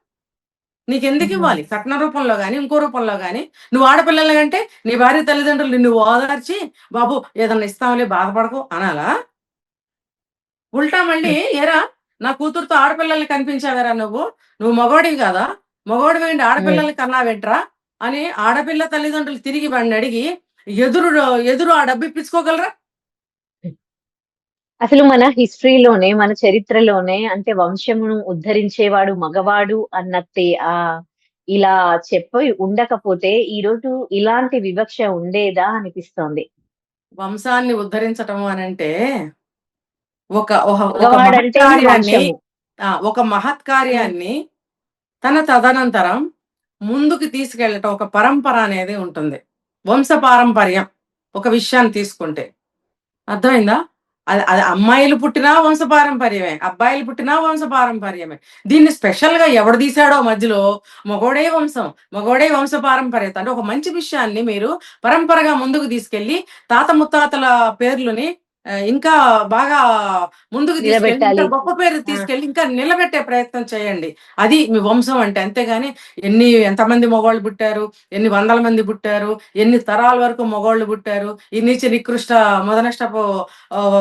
నీకెందుకు ఇవ్వాలి? కట్న రూపంలో గాని ఇంకో రూపంలో గాని. నువ్వు ఆడపిల్లల కంటే నీ భార్య తల్లిదండ్రులు నిన్ను ఓదార్చి బాబు ఏదన్నా ఇస్తాంలే బాధపడకు అనాలా? ఉల్టా మళ్ళీ ఏరా నా కూతురుతో ఆడపిల్లల్ని కనిపించావేరా, నువ్వు మగవాడివి కాదా, మగవాడి వేయండి ఆడపిల్లల్ని కన్నా వెంట్రా అని ఆడపిల్ల తల్లిదండ్రులు తిరిగి వాడిని అడిగి ఎదురు ఆ డబ్బు ఇప్పించుకోగలరా? అసలు మన హిస్టరీలోనే, మన చరిత్రలోనే అంటే వంశమును ఉద్ధరించేవాడు మగవాడు అన్నట్టే ఇలా చెప్పి ఉండకపోతే ఈ రోజు ఇలాంటి వివక్ష ఉండేదా అనిపిస్తోంది. వంశాన్ని ఉద్ధరించటం అనంటే ఒక ఒక ఒక మగవాడంటేనే మహత్కార్యాన్ని వంశము. ఒక మహత్కార్యాన్ని తన తదనంతరం ముందుకు తీసుకెళ్ళటం ఒక పరంపర అనేది ఉంటుంది. వంశ పారంపర్యం ఒక విషయాన్ని తీసుకుంటే అర్థమైందా? అది అది అమ్మాయిలు పుట్టినా వంశపారంపర్యమే, అబ్బాయిలు పుట్టినా వంశపారంపర్యమే. దీన్ని స్పెషల్‌గా ఎవడు తీశాడో మధ్యలో మగోడే వంశం, మగోడే వంశపారంపర్యత. అంటే ఒక మంచి విషయాన్ని మీరు పరంపరగా ముందుకు తీసుకెళ్ళి తాత ముత్తాతల పేర్లుని ఇంకా బాగా ముందుకు తీసుకెళ్ళి ఇంకా నిలబెట్టాలి. గొప్ప పేరు ఆ! తీసుకెళ్ళి ఇంకా నిలబెట్టే ప్రయత్నం చేయండి. అది మీ వంశం అంటే. అంతేగాని ఎంతమంది మగోళ్ళు పుట్టారు, ఎన్ని వందల మంది పుట్టారు, ఎన్ని తరాల వరకు మగోళ్ళు పుట్టారు, ఈ నీచ నికృష్ట మొదనష్టపు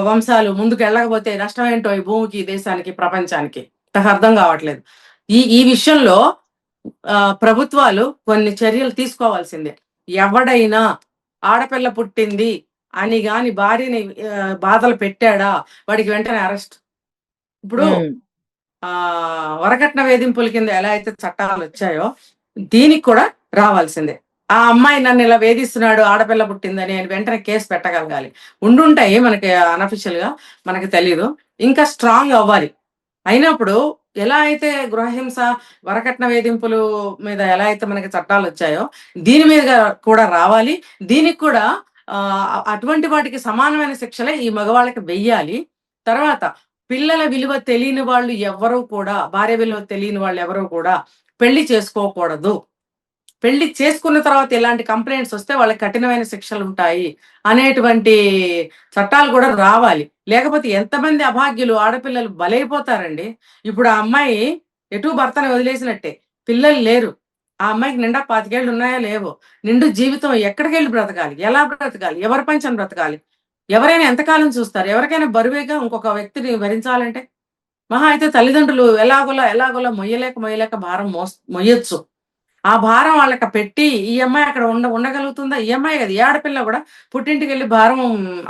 వంశాలు ముందుకు వెళ్ళకపోతే నష్టం ఏంటో ఈ భూమికి, దేశానికి, ప్రపంచానికి నాకు అర్థం కావట్లేదు. ఈ ఈ విషయంలో ప్రభుత్వాలు కొన్ని చర్యలు తీసుకోవాల్సిందే. ఎవడైనా ఆడపిల్ల పుట్టింది అని గాని భార్యని బాధలు పెట్టాడా వాడికి వెంటనే అరెస్ట్. ఇప్పుడు హ్మ్. వరకట్న వేధింపుల కింద ఎలా అయితే చట్టాలు వచ్చాయో దీనికి కూడా రావాల్సిందే. ఆ అమ్మాయి నన్ను ఇలా వేధిస్తున్నాడు ఆడపిల్ల పుట్టిందని అని వెంటనే కేసు పెట్టగలగాలి. ఉండుంటాయి మనకి అనఫిషియల్ గా, మనకి తెలీదు. ఇంకా స్ట్రాంగ్ అవ్వాలి. అయినప్పుడు ఎలా అయితే గృహహింస, వరకట్న వేధింపులు మీద ఎలా అయితే మనకి చట్టాలు వచ్చాయో దీని మీద కూడా రావాలి. దీనికి కూడా అటువంటి వాటికి సమానమైన శిక్షలే ఈ మగవాళ్ళకి వెయ్యాలి. తర్వాత పిల్లల విలువ తెలియని వాళ్ళు ఎవ్వరూ కూడా, భార్య విలువ తెలియని వాళ్ళు ఎవరూ కూడా పెళ్లి చేసుకోకూడదు. పెళ్లి చేసుకున్న తర్వాత ఇలాంటి కంప్లైంట్స్ వస్తే వాళ్ళకి కఠినమైన శిక్షలుంటాయి అనేటువంటి చట్టాలు కూడా రావాలి. లేకపోతే ఎంతమంది అభాగ్యులు ఆడపిల్లలు బలైపోతారండి. ఇప్పుడు ఆ అమ్మాయి ఎటూ భర్తని వదిలేసినట్టే. పిల్లలు లేరు. ఆ అమ్మాయికి నిండా 25 ఏళ్ళు ఉన్నాయో లేవో. నిండు జీవితం ఎక్కడికెళ్ళి బ్రతకాలి? ఎలా బ్రతకాలి? ఎవరి పంచన బ్రతకాలి? ఎవరైనా ఎంతకాలం చూస్తారు? ఎవరికైనా బరువేగా ఇంకొక వ్యక్తిని భరించాలంటే? మహా అయితే తల్లిదండ్రులు ఎలాగోలా ఎలాగోలా మొయ్యలేక భారం మొయ్యొచ్చు. ఆ భారం వాళ్ళకి పెట్టి ఈ అమ్మాయి అక్కడ ఉండగలుగుతుందా? ఈ అమ్మాయి కాదు, ఏ ఆడపిల్ల కూడా పుట్టింటికెళ్ళి భారం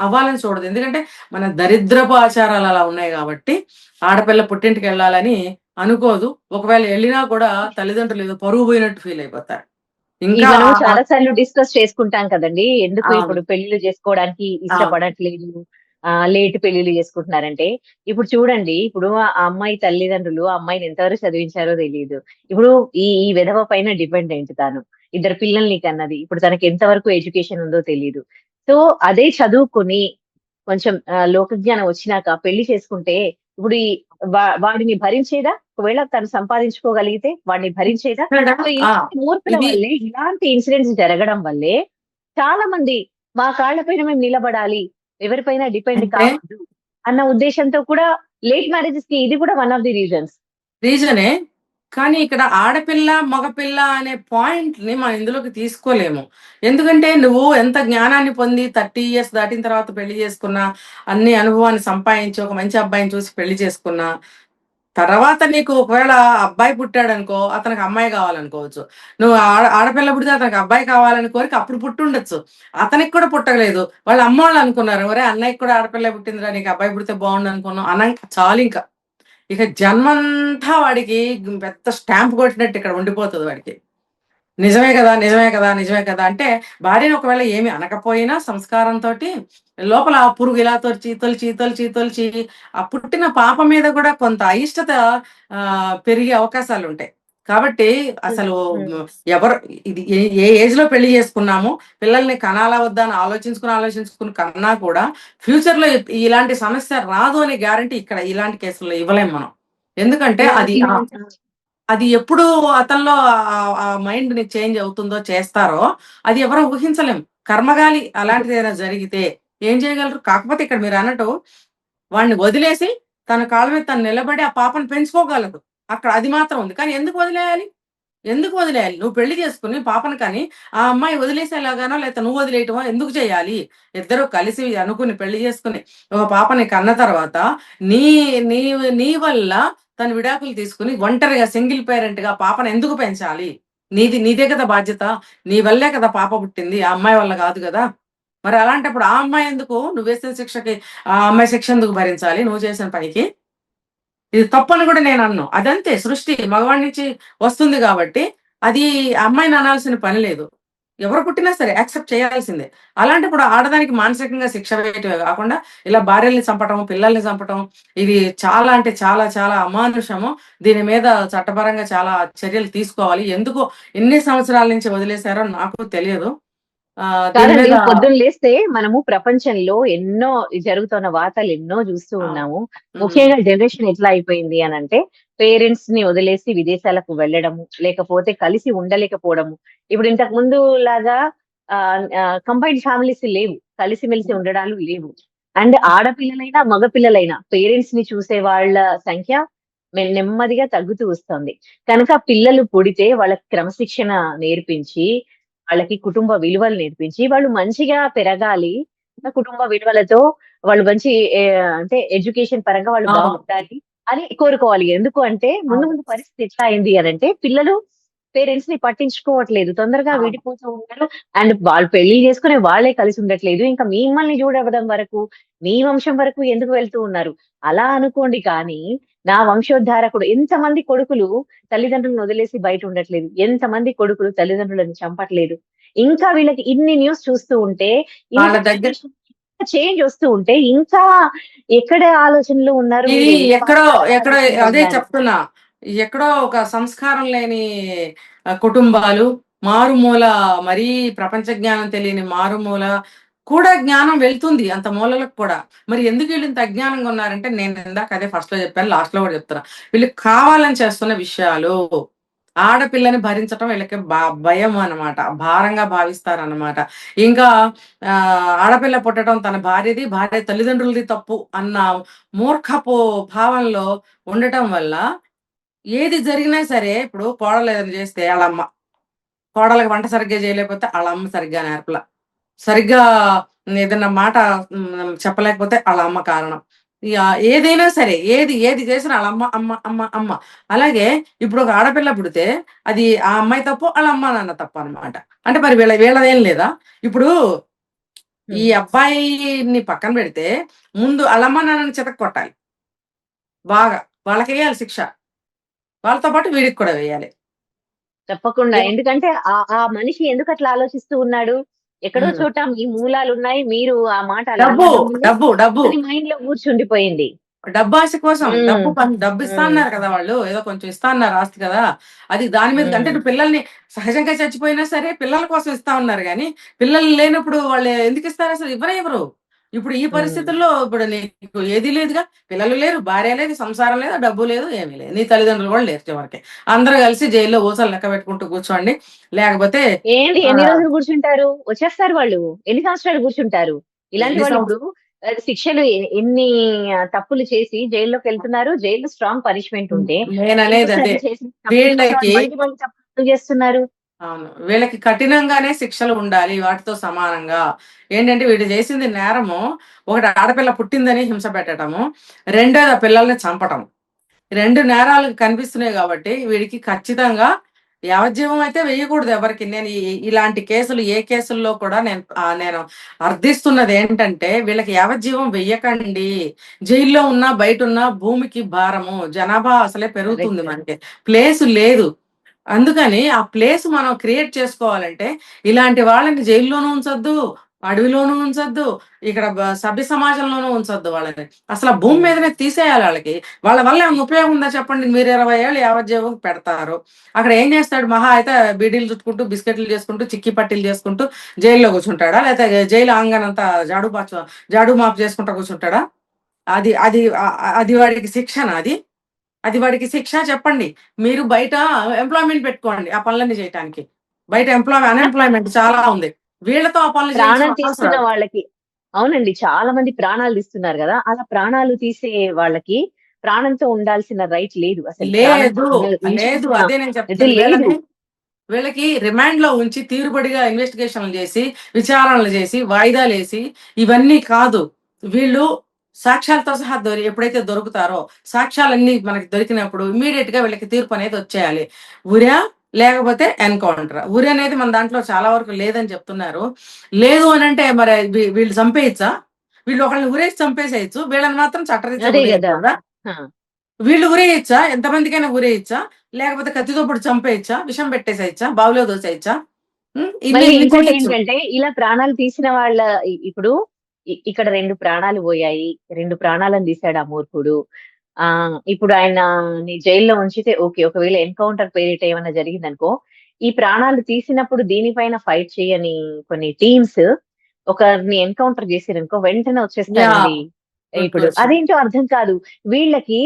అవ్వాలని చూడదు. ఎందుకంటే మన దరిద్రపు ఆచారాలు అలా ఉన్నాయి కాబట్టి ఆడపిల్ల పుట్టింటికెళ్ళాలని అనుకోదు. ఒకవేళ ఎళ్ళినా కూడా తల్లిదండ్రులు ఏదో పరువు పోయినట్టు ఫీల్ అయిపోతారు. ఈ ఇంకా మనం చాలా సార్లు డిస్కస్ చేసుకుంటాం కదండీ! ఎందుకు అవును. ఇప్పుడు పెళ్లిళ్లు చేసుకోవడానికి అవును. ఇష్టపడట్లేదు. లేట్ పెళ్లిళ్లు చేసుకుంటున్నారంటే, ఇప్పుడు చూడండి, ఇప్పుడు ఆ అమ్మాయి తల్లిదండ్రులు ఆ అమ్మాయిని ఎంతవరకు చదివించారో తెలీదు. ఇప్పుడు ఈ విధవ పైన డిపెండెంట్ తాను. ఇద్దరు పిల్లల్ని కన్నది. ఇప్పుడు తనకి ఎంతవరకు ఎడ్యుకేషన్ ఉందో తెలీదు. సో, అదే చదువుకొని కొంచెం లోకజ్ఞానం వచ్చినాక పెళ్లి చేసుకుంటే, ఇప్పుడు వాడిని భరించేదా? ఒకవేళ తను సంపాదించుకోగలిగితే వాడిని భరించేదా? ఇక్కడ సో, ఆ! ఇలాంటి మూర్ఖుల ఇది వల్లే, ఇలాంటి ఇన్సిడెంట్స్ జరగడం వల్లే చాలా మంది మా కాళ్ళ పైన మేము నిలబడాలి, ఎవరిపైన డిపెండ్ అంటే కావద్దు అన్న ఉద్దేశంతో కూడా లేట్ మ్యారేజెస్ కి ఇది కూడా వన్ ఆఫ్ ది రీజన్స్. రీజనే. కానీ ఇక్కడ ఆడపిల్ల, మగపిల్ల అనే పాయింట్‌ని మనం ఇందులోకి తీసుకోలేము. ఎందుకంటే నువ్వు ఎంత జ్ఞానాన్ని పొంది 30 ఇయర్స్ దాటిన తర్వాత పెళ్లి చేసుకున్నా, అన్ని అనుభవాన్ని సంపాదించి ఒక మంచి అబ్బాయిని చూసి పెళ్లి చేసుకున్నా, తర్వాత నీకు ఒకవేళ అబ్బాయి పుట్టాడనుకో, అతనికి అమ్మాయి కావాలనుకోవచ్చు. నువ్వు ఆడపిల్ల పుడితే అతనికి అబ్బాయి కావాలని కోరిక అప్పుడు పుట్టుండొచ్చు. అతనికి కూడా పుట్టలేదు. వాళ్ళ అమ్మోళ్ళు అనుకున్నారు, "ఒరేయ్! అన్నయ్యకి కూడా ఆడపిల్లే పుట్టిందిరా, నీకు అబ్బాయి పుడితే బాగుండు అనుకున్నాం" చాలింక. ఇక జన్మంతా వాడికి పెద్ద స్టాంప్ కొట్టినట్టు ఇక్కడ ఉండిపోతది వాడికి. నిజమే కదా! నిజమే కదా! నిజమే కదా! అంటే భార్యని ఒకవేళ ఏమి అనకపోయినా సంస్కారంతోటి లోపల ఆ పురుగు ఇలా తొలిచి ఆ పుట్టిన పాప మీద కూడా కొంత అయిష్టత పెరిగే అవకాశాలుంటాయి. కాబట్టి హ్మ్. అసలు హ్మ్. మ్ ఎవరు ఇది ఏ ఏజ్‌లో పెళ్లి చేసుకున్నామో, పిల్లల్ని కనాలా వద్దా అని ఆలోచించుకొని కన్నా కూడా ఫ్యూచర్‌లో ఇలాంటి సమస్య రాదు అనే గ్యారంటీ ఇక్కడ ఇలాంటి కేసుల్లో ఇవ్వలేం మనం. ఎందుకంటే అది ఇలాంటి అది ఎప్పుడు అతనిలో ఆ మైండ్‌ని చేంజ్ అవుతుందో, చేస్తారో అది ఎవరు ఊహించలేం. కర్మగాలి అలాంటిదేదైనా జరిగితే ఏం చేయగలరు? కాకపోతే ఇక్కడ మీరన్నట్టు వాడిని వదిలేసి తన కాళ్ళ మీద తను నిలబడి ఆ పాపను పెంచుకోగలదు. అక్కడ అది మాత్రం ఉంది. కానీ ఎందుకు వదిలేయాలి? ఎందుకు వదిలేయాలి? నువ్వు పెళ్లి చేసుకొని పాపని కని, ఆ అమ్మాయి వదిలేసేలాగానో లేతే నువ్వు వదిలేయటమో ఎందుకు చేయాలి? ఇద్దరు కలిసి అనుకుని పెళ్లి చేసుకొని ఒక పాపని కన్న తర్వాత నీ నీ నీ వల్ల తను విడాకులు తీసుకొని ఒంటరిగా సింగిల్ పేరెంట్‌గా పాపను ఎందుకు పెంచాలి? నీదే కదా బాధ్యత. నీ వల్లే కదా పాప పుట్టింది. ఆ అమ్మాయి వల్ల కాదు గదా! మరి అలాంటప్పుడు ఆ అమ్మాయి ఎందుకు నువ్వేసిన శిక్షకి ఆ అమ్మాయి శిక్ష ఎందుకు భరించాలి నువ్వు చేసిన పనికి? ఇది తప్పని కూడా నేననను. అదంతే సృష్టి మగవాడి నుంచి వస్తుంది గాబట్టి, అది అమ్మాయిని అనాల్సిన పని లేదు. ఎవరు పుట్టినా సరే యాక్సెప్ట్ చేయాల్సిందే. అలాంటప్పుడు ఆడదానికి మానసికంగా శిక్ష వేయటమే కాకుండా ఇలా భార్యల్ని చంపటం, పిల్లల్ని చంపటం ఇది చాలా అంటే చాలా చాలా అమానుషము. దీని మీద చట్టపరంగా చాలా చర్యలు తీసుకోవాలి. ఎందుకో ఎన్ని సంవత్సరాల నుంచి వదిలేశారో నాకు తెలియదు. దీని కాదండి, మీద పొద్దున్న లేస్తే మనము ప్రపంచంలో ఎన్నో జరుగుతున్న వార్తలు ఎన్నో చూస్తూ ఆ! ఉన్నాము. హ్మ్. ముఖ్యంగా జనరేషన్ ఎట్లా అయిపోయింది అనంటే, పేరెంట్స్ ని వదిలేసి విదేశాలకు వెళ్ళడము, లేకపోతే కలిసి ఉండలేకపోవడము. ఇప్పుడు ఇంతకు ముందు లాగా కంబైన్డ్ ఫ్యామిలీస్ లేవు. కలిసిమెలిసి హ్మ్. ఉండడాలు లేవు. అండ్ ఆడపిల్లలైనా, మగపిల్లలైనా పేరెంట్స్ ని చూసే వాళ్ళ సంఖ్య నెమ్మదిగా తగ్గుతూ వస్తుంది. కనుక పిల్లలు పుడితే వాళ్ళకి క్రమశిక్షణ నేర్పించి, వాళ్ళకి కుటుంబ విలువలు నేర్పించి, వాళ్ళు మంచిగా పెరగాలి. కుటుంబ విలువలతో వాళ్ళు మంచి అంటే ఎడ్యుకేషన్ పరంగా వాళ్ళు అవును. బాగుండాలి అని కోరుకోవాలి. ఎందుకు అంటే ముందు అవును. ముందు పరిస్థితి ఎట్లా అయింది అనంటే, పిల్లలు పేరెంట్స్ ని పట్టించుకోవట్లేదు. తొందరగా అవును. విడిపోతూ ఉన్నారు. అండ్ వాళ్ళు పెళ్లి చేసుకుని వాళ్ళే కలిసి ఉండట్లేదు. ఇంకా మిమ్మల్ని చూడడం వరకు, మీ వంశం వరకు ఎందుకు వెళ్తూ ఉన్నారు? అలా అనుకోండి కానీ, నా వంశోద్ధారకుడు ఎంతమంది కొడుకులు తల్లిదండ్రులను వదిలేసి బయట ఉండట్లేదు. ఎంతమంది కొడుకులు తల్లిదండ్రులను చంపట్లేదు. ఇంకా వీళ్ళకి ఇన్ని న్యూస్ చూస్తూ ఉంటే, వాళ్ళ ఇంకా దగ్గర జనరేషన్ చేంజ్ వస్తూ ఉంటే, ఇంకా ఎక్కడ ఆలోచనలో ఉన్నారు? ఇది వీళ్ళు ఏ ఎక్కడో ఎక్కడో ఆలోచనలో అదే ఉన్నారు? చెప్తున్నా. ఎక్కడో ఒక సంస్కారం లేని కుటుంబాలు, మారుమూల మరీ ప్రపంచ జ్ఞానం తెలియని మారుమూల కూడా జ్ఞానం వెళ్తుంది అంత మూలలకు కూడా. మరి ఎందుకు వీళ్ళు ఇంత అజ్ఞానంగా ఉన్నారంటే నేను ఇందాక అదే ఫస్ట్‌లో చెప్పాను. లాస్ట్‌లో కూడా చెప్తున్నా. వీళ్ళు కావాలని చేస్తున్న విషయాలు. ఆడపిల్లని భరించటం వీళ్ళకి భయం అన్నమాట. భారంగా భావిస్తారన్నమాట. ఇంకా ఆడపిల్ల పుట్టడం తన భార్యది, భార్య తల్లిదండ్రులది తప్పు అన్న మూర్ఖపు భావంలో ఉండటం వల్ల ఏది జరిగినా సరే ఇప్పుడు కోడలు ఏదైనా చేస్తే ఆళ్ళమ్మ. కోడలికి వంట సరిగ్గా చేయలేకపోతే ఆళ్ళమ్మ సరిగ్గా నేర్పల. సరిగ్గా ఏదన్నా మాట చెప్పలేకపోతే ఆళ్ళ అమ్మ కారణం. ఇగ ఏదైనా సరే ఏది ఏది చేసినా ఆళ్ళ అమ్మ, అమ్మ, అమ్మ, అమ్మ. అలాగే ఇప్పుడు ఒక ఆడపిల్ల పుడితే అది ఆ అమ్మాయి తప్పు, ఆళ్ళ అమ్మ, నాన్న తప్పనమాట. అంటే మరి వీళ్ళదేం లేదా? ఇప్పుడు ఈ హ్మ్. అబ్బాయిని పక్కన పెడితే ముందు ఆళ్ళమ్మ, నాన్నని చితక్కొట్టాలి. బాగా. వాళ్ళకెయ్యాలి శిక్ష. వాళ్ళతో పాటు వీడికి కూడా వేయాలి. తప్పకుండా. ఎవ్ ఎందుకంటే ఆ మనిషి ఎందుకట్లా ఆలోచిస్తూ ఉన్నాడు? ఎక్కడో హ్మ్. చోట మీ మూలాలున్నాయి. మీరు ఆ మాట అలా డబ్బు, అనడం వల్లే డబ్బు, డబ్బు. అది మైండ్‌లో కూర్చుండిపోయింది. డబ్బాస కోసం. హ్మ్. డబ్బు ఇస్తా హ్మ్. అన్నారు కదా! వాళ్ళు. ఏదో కొంచెం ఇస్తా అన్నారు ఆస్తి కదా! అది దాని మీద అంటే హ్మ్. ఇప్పుడు పిల్లల్ని సహజంగా చచ్చిపోయినా సరే పిల్లల కోసం ఇస్తా ఉన్నారు గానీ, పిల్లలు లేనప్పుడు వాళ్ళు ఎందుకిస్తారు? ఇవ్వనే ఇవ్వరు. ఇప్పుడు ఈ హ్మ్. పరిస్థితుల్లో ఇప్పుడు నీకు ఏది లేదుగా. పిల్లలు లేరు, భార్య లేదు, సంసారం లేదు, డబ్బు లేదు, ఏమీ లేదు. నీ తల్లిదండ్రులు కూడా లేరు చివరికి. అందరూ కలిసి జైల్‌లో ఊసలు లెక్క పెట్టుకుంటూ కూర్చోండి. లేకపోతే ఏంటి ఎన్ని ఆహ్, రోజులు కూర్చుంటారు? వచ్చేస్తారు వాళ్ళు. ఎన్ని సంవత్సరాలు కూర్చుంటారు? ఇలాంటి ఎన్ని వాళ్ళు సంవత్స ఇప్పుడు శిక్షలు ఎన్ని తప్పులు చేసి జైల్లోకెళ్తున్నారు. జైల్‌లో స్ట్రాంగ్ పనిష్మెంట్ ఉంటే, నేననేది అదే. ఇంకోసారి చేసిన తప్పులకి మాత్రం వీళ్ళకి వాళ్ళు మళ్ళీ మళ్ళీ తప్పులు చేస్తున్నారు. అవును. వీళ్ళకి కఠినంగానే శిక్షలు ఉండాలి. వాటితో సమానంగా. ఏంటంటే వీడు చేసింది నేరము. ఒకటి ఆడపిల్ల పుట్టిందని హింస పెట్టటము. రెండోది ఆ పిల్లల్ని చంపటం. 2 నేరాలు కనిపిస్తున్నాయి గాబట్టి వీడికి ఖచ్చితంగా యావజ్జీవం అయితే వేయకూడదు ఎవరికి. నేను ఇలాంటి కేసులు ఏ కేసుల్లో కూడా నేను అర్థిస్తున్నదేంటంటే వీళ్ళకి యావజ్జీవం వెయ్యకండి. జైల్లో ఉన్నా, బయటున్నా భూమికి భారము. జనాభా అసలే పెరుగుతుంది కరెక్ట్. మనకి. ప్లేసు లేదు. అందుకని ఆ ప్లేస్ మనం క్రియేట్ చేసుకోవాలంటే, ఇలాంటి వాళ్ళని జైల్లోనూ ఉంచొద్దు, అడవిలోనూ ఉంచొద్దు, ఇక్కడ సభ్య సమాజంలోనూ ఉంచొద్దు వాళ్ళని. అసల భూమి హ్మ్. మీదనే తీసేయాలి ఆళ్ళకి. వాళ్ళ వల్ల ఏమన్నా ఉపయోగం ఉందా చెప్పండి? మీరు 20 ఏళ్ళు యావజ్జీవం పెడతారు. అక్కడ ఏం చేస్తాడు మహా అయితే బీడీలు చుట్టుకుంటూ, బిస్కెట్లు చేసుకుంటూ, చిక్కీ పట్టీలు చేసుకుంటూ జైల్‌లో కూర్చుంటాడా? లేతే జైలు ఆంగనంతా జాడు మాపు చేసుకుంటా కూర్చుంటాడా? అది అది అది వాడికి శిక్షనా అది? అది వాడికి శిక్ష చెప్పండి. మీరు బయట ఎంప్లాయ్‌మెంట్ పెట్టుకోండి ఆ పనులన్నీ చేయటానికి. బయట అన్‌ఎంప్లాయ్‌మెంట్ చాలా ఉంది. వీళ్ళతో ఆ పనులు ప్రాణం చేయించడం తీస్తున్న అనవసరం. వాళ్ళకి అవునండి. చాలా మంది ప్రాణాలు తీస్తున్నారు గదా! అలా ప్రాణాలు తీసే వాళ్ళకి ప్రాణంతో ఉండాల్సిన రైట్ లేదు. అసలు ప్రాణంతో లేదు. లేదు. ఉంచాల్సిన అదే నేను ఇది చెప్తున్నాను. లేదు. వీళ్ళకి రిమాండ్‌లో ఉంచి తీరుబడిగా ఇన్వెస్టిగేషన్‌లు చేసి, విచారణలు చేసి, వాయిదాలేసి ఇవన్నీ కాదు. వీళ్ళు సాక్ష్యాలతో సహా ఎప్పుడైతే దొరుకుతారో, సాక్ష్యాలన్నీ మనకి దొరికినప్పుడు ఇమ్మీడియేట్‌గా వీళ్ళకి తీర్పనేది వచ్చేయాలి. ఉరా లేకపోతే ఎన్‌కౌంటర్. ఉరి అనేది మన దాంట్లో చాలా వరకు లేదని చెప్తున్నారు. లేదు అనంటే మరి వీళ్ళు చంపేయచ్చా? వీళ్ళు ఒకళ్ళని ఉరేసి చంపేసేయొచ్చు. వీళ్ళని మాత్రం చట్టరీత్యా అదే గదా! వదిలేయకూడదా? ఆ! వీళ్ళు ఊరేయచ్చా? ఎంతమందికైనా ఊరేయచ్చా? లేకపోతే కత్తితో పొడి చంపేయచ్చా? విషం పెట్టేసేయచ్చా? బావిలో దోసేయచ్చా? ఇన్ని మళ్ళీ ఇన్ని ఇంకోటి చేయొచ్చు. ఏంటంటే ఇలా ప్రాణాలు తీసిన వాళ్ళ ఇప్పుడు ఇక్కడ 2 ప్రాణాలు పోయాయి. 2 ప్రాణాలను తీశాడు ఆ మూర్ఖుడు. ఇప్పుడు ఆయనని జైల్లో ఉంచితే ఓకే. ఒకవేళ ఎన్‌కౌంటర్ పేరిట ఏమన్నా జరిగిందనుకో, ఈ ప్రాణాలు తీసినప్పుడు దీనిపైన ఫైట్ చేయని కొన్ని టీమ్స్ ఒకరిని ఎన్‌కౌంటర్ చేసిరనుకో వెంటనే వచ్చేస్తారండి. యాహ్! గుడ్ ఇప్పుడు క్వెషన్. అదేంటో అర్థం కాదు. వీళ్ళకి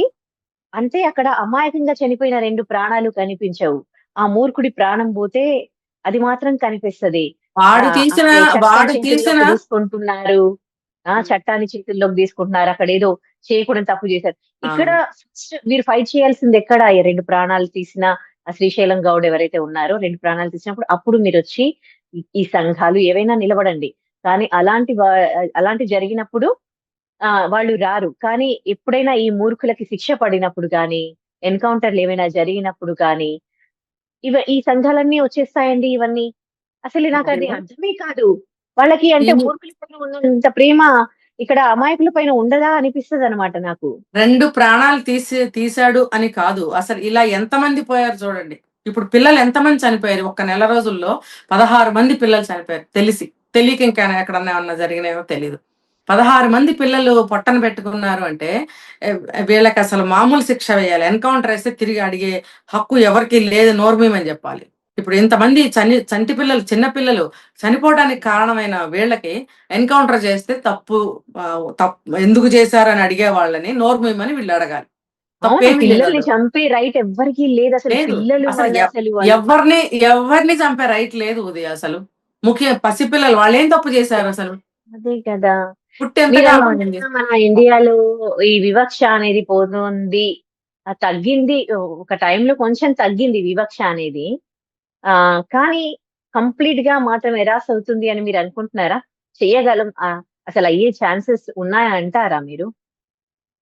అంటే అక్కడ అమాయకంగా చనిపోయిన 2 ప్రాణాలు కనిపించవు. ఆ మూర్ఖుడి ప్రాణం పోతే అది మాత్రం కనిపిస్తది. వాడు తీసిన అంటే చట్టం వాడు తీసిన చేతుల్లోకి తీసుకుంటున్నారు. హ్మ్. చట్టాన్ని చేతుల్లోకి తీసుకుంటున్నారు. అక్కడేదో చేయకూడని తప్పు చేశారు. ఇక్కడ అవును. ఫస్ట్ మీరు ఫైట్ చేయాల్సింది ఎక్కడ? ఈ 2 ప్రాణాలు తీసిన ఆ శ్రీశైలం గౌడ్ ఎవరైతే ఉన్నారో 2 ప్రాణాలు తీసినప్పుడు అప్పుడు మీరొచ్చి ఈ సంఘాలు ఏవైనా నిలబడండి. కానీ అలాంటి జరిగినప్పుడు వాళ్ళు రారు. కానీ ఎప్పుడైనా ఈ మూర్ఖులకి శిక్ష పడినప్పుడు గాని, ఎన్‌కౌంటర్‌లేమైనా జరిగినప్పుడు గాని, ఈ సంఘాలన్నీ వచ్చేస్తాయండి ఇవన్నీ. అసలు నాకది ఇప్పుడు అర్థమే కాదు. వాళ్ళకి ఈ అంటే మూర్ఖుల పైన ఉన్నంత ప్రేమ ఇక్కడ అమాయకుల పైన ఉండదా అనిపిస్తదనమాట నాకు. 2 ప్రాణాలు తీశాడు అని కాదు. అసలు ఇలా ఎంతమంది పోయారు చూడండి. ఇప్పుడు పిల్లలు ఎంతమంది చనిపోయారు. ఒక్క నెల రోజుల్లో 16 మంది పిల్లలు చనిపోయారు తెలిసి. తెలియక ఇంకా ఎక్కడన్నా ఏమన్నా జరిగినాయో తెలీదు. 16 మంది పిల్లలు పొట్టన పెట్టుకున్నారు అంటే వీళ్ళకసలు మామూలు శిక్ష వేయాలి. ఎన్‌కౌంటర్ ఏస్తే తిరిగి అడిగే హక్కు ఎవరికీ లేదు. నోరు మూయమని జెప్పాలి. ఇప్పుడు ఇంతమంది చంటి పిల్లలు, చిన్న పిల్లలు చనిపోవడానికి కారణమైన వీళ్ళకి ఎన్‌కౌంటర్ చేస్తే ఎందుకు చేశారని అడిగే వాళ్ళని నోరు మూయమని వీళ్ళు అడగాలి. అవును. తప్పేమీ లేదు పిల్లల్ని అందులో. చంపే రైట్ ఎవ్వరికీ లేదసలు. లేదు. పిల్లలు అసలు వాళ్ళసలు వాళ్ళు ఎవ్వరిని చంపే రైట్ లేదు ఉదయ్ అసలు. పసిపిల్లలు వాళ్ళేం తప్పు చేశారసలు? అదే కదా! పుట్టి ఎంత కాలం అయింది? మీరనుకుంటున్న మన ఇండియాలో ఈ వివక్ష అనేది పోతుంది. తగ్గింది. ఒక టైంలో కొంచెం తగ్గింది వివక్ష అనేది. కానీ కంప్లీట్‌గా మాత్రం ఎరాస్ అవుతుంది అని మీరనుకుంటున్నారా? చెయ్యగలం అసలయ్యే ఛాన్సెస్ ఉన్నాయంటారా మీరు?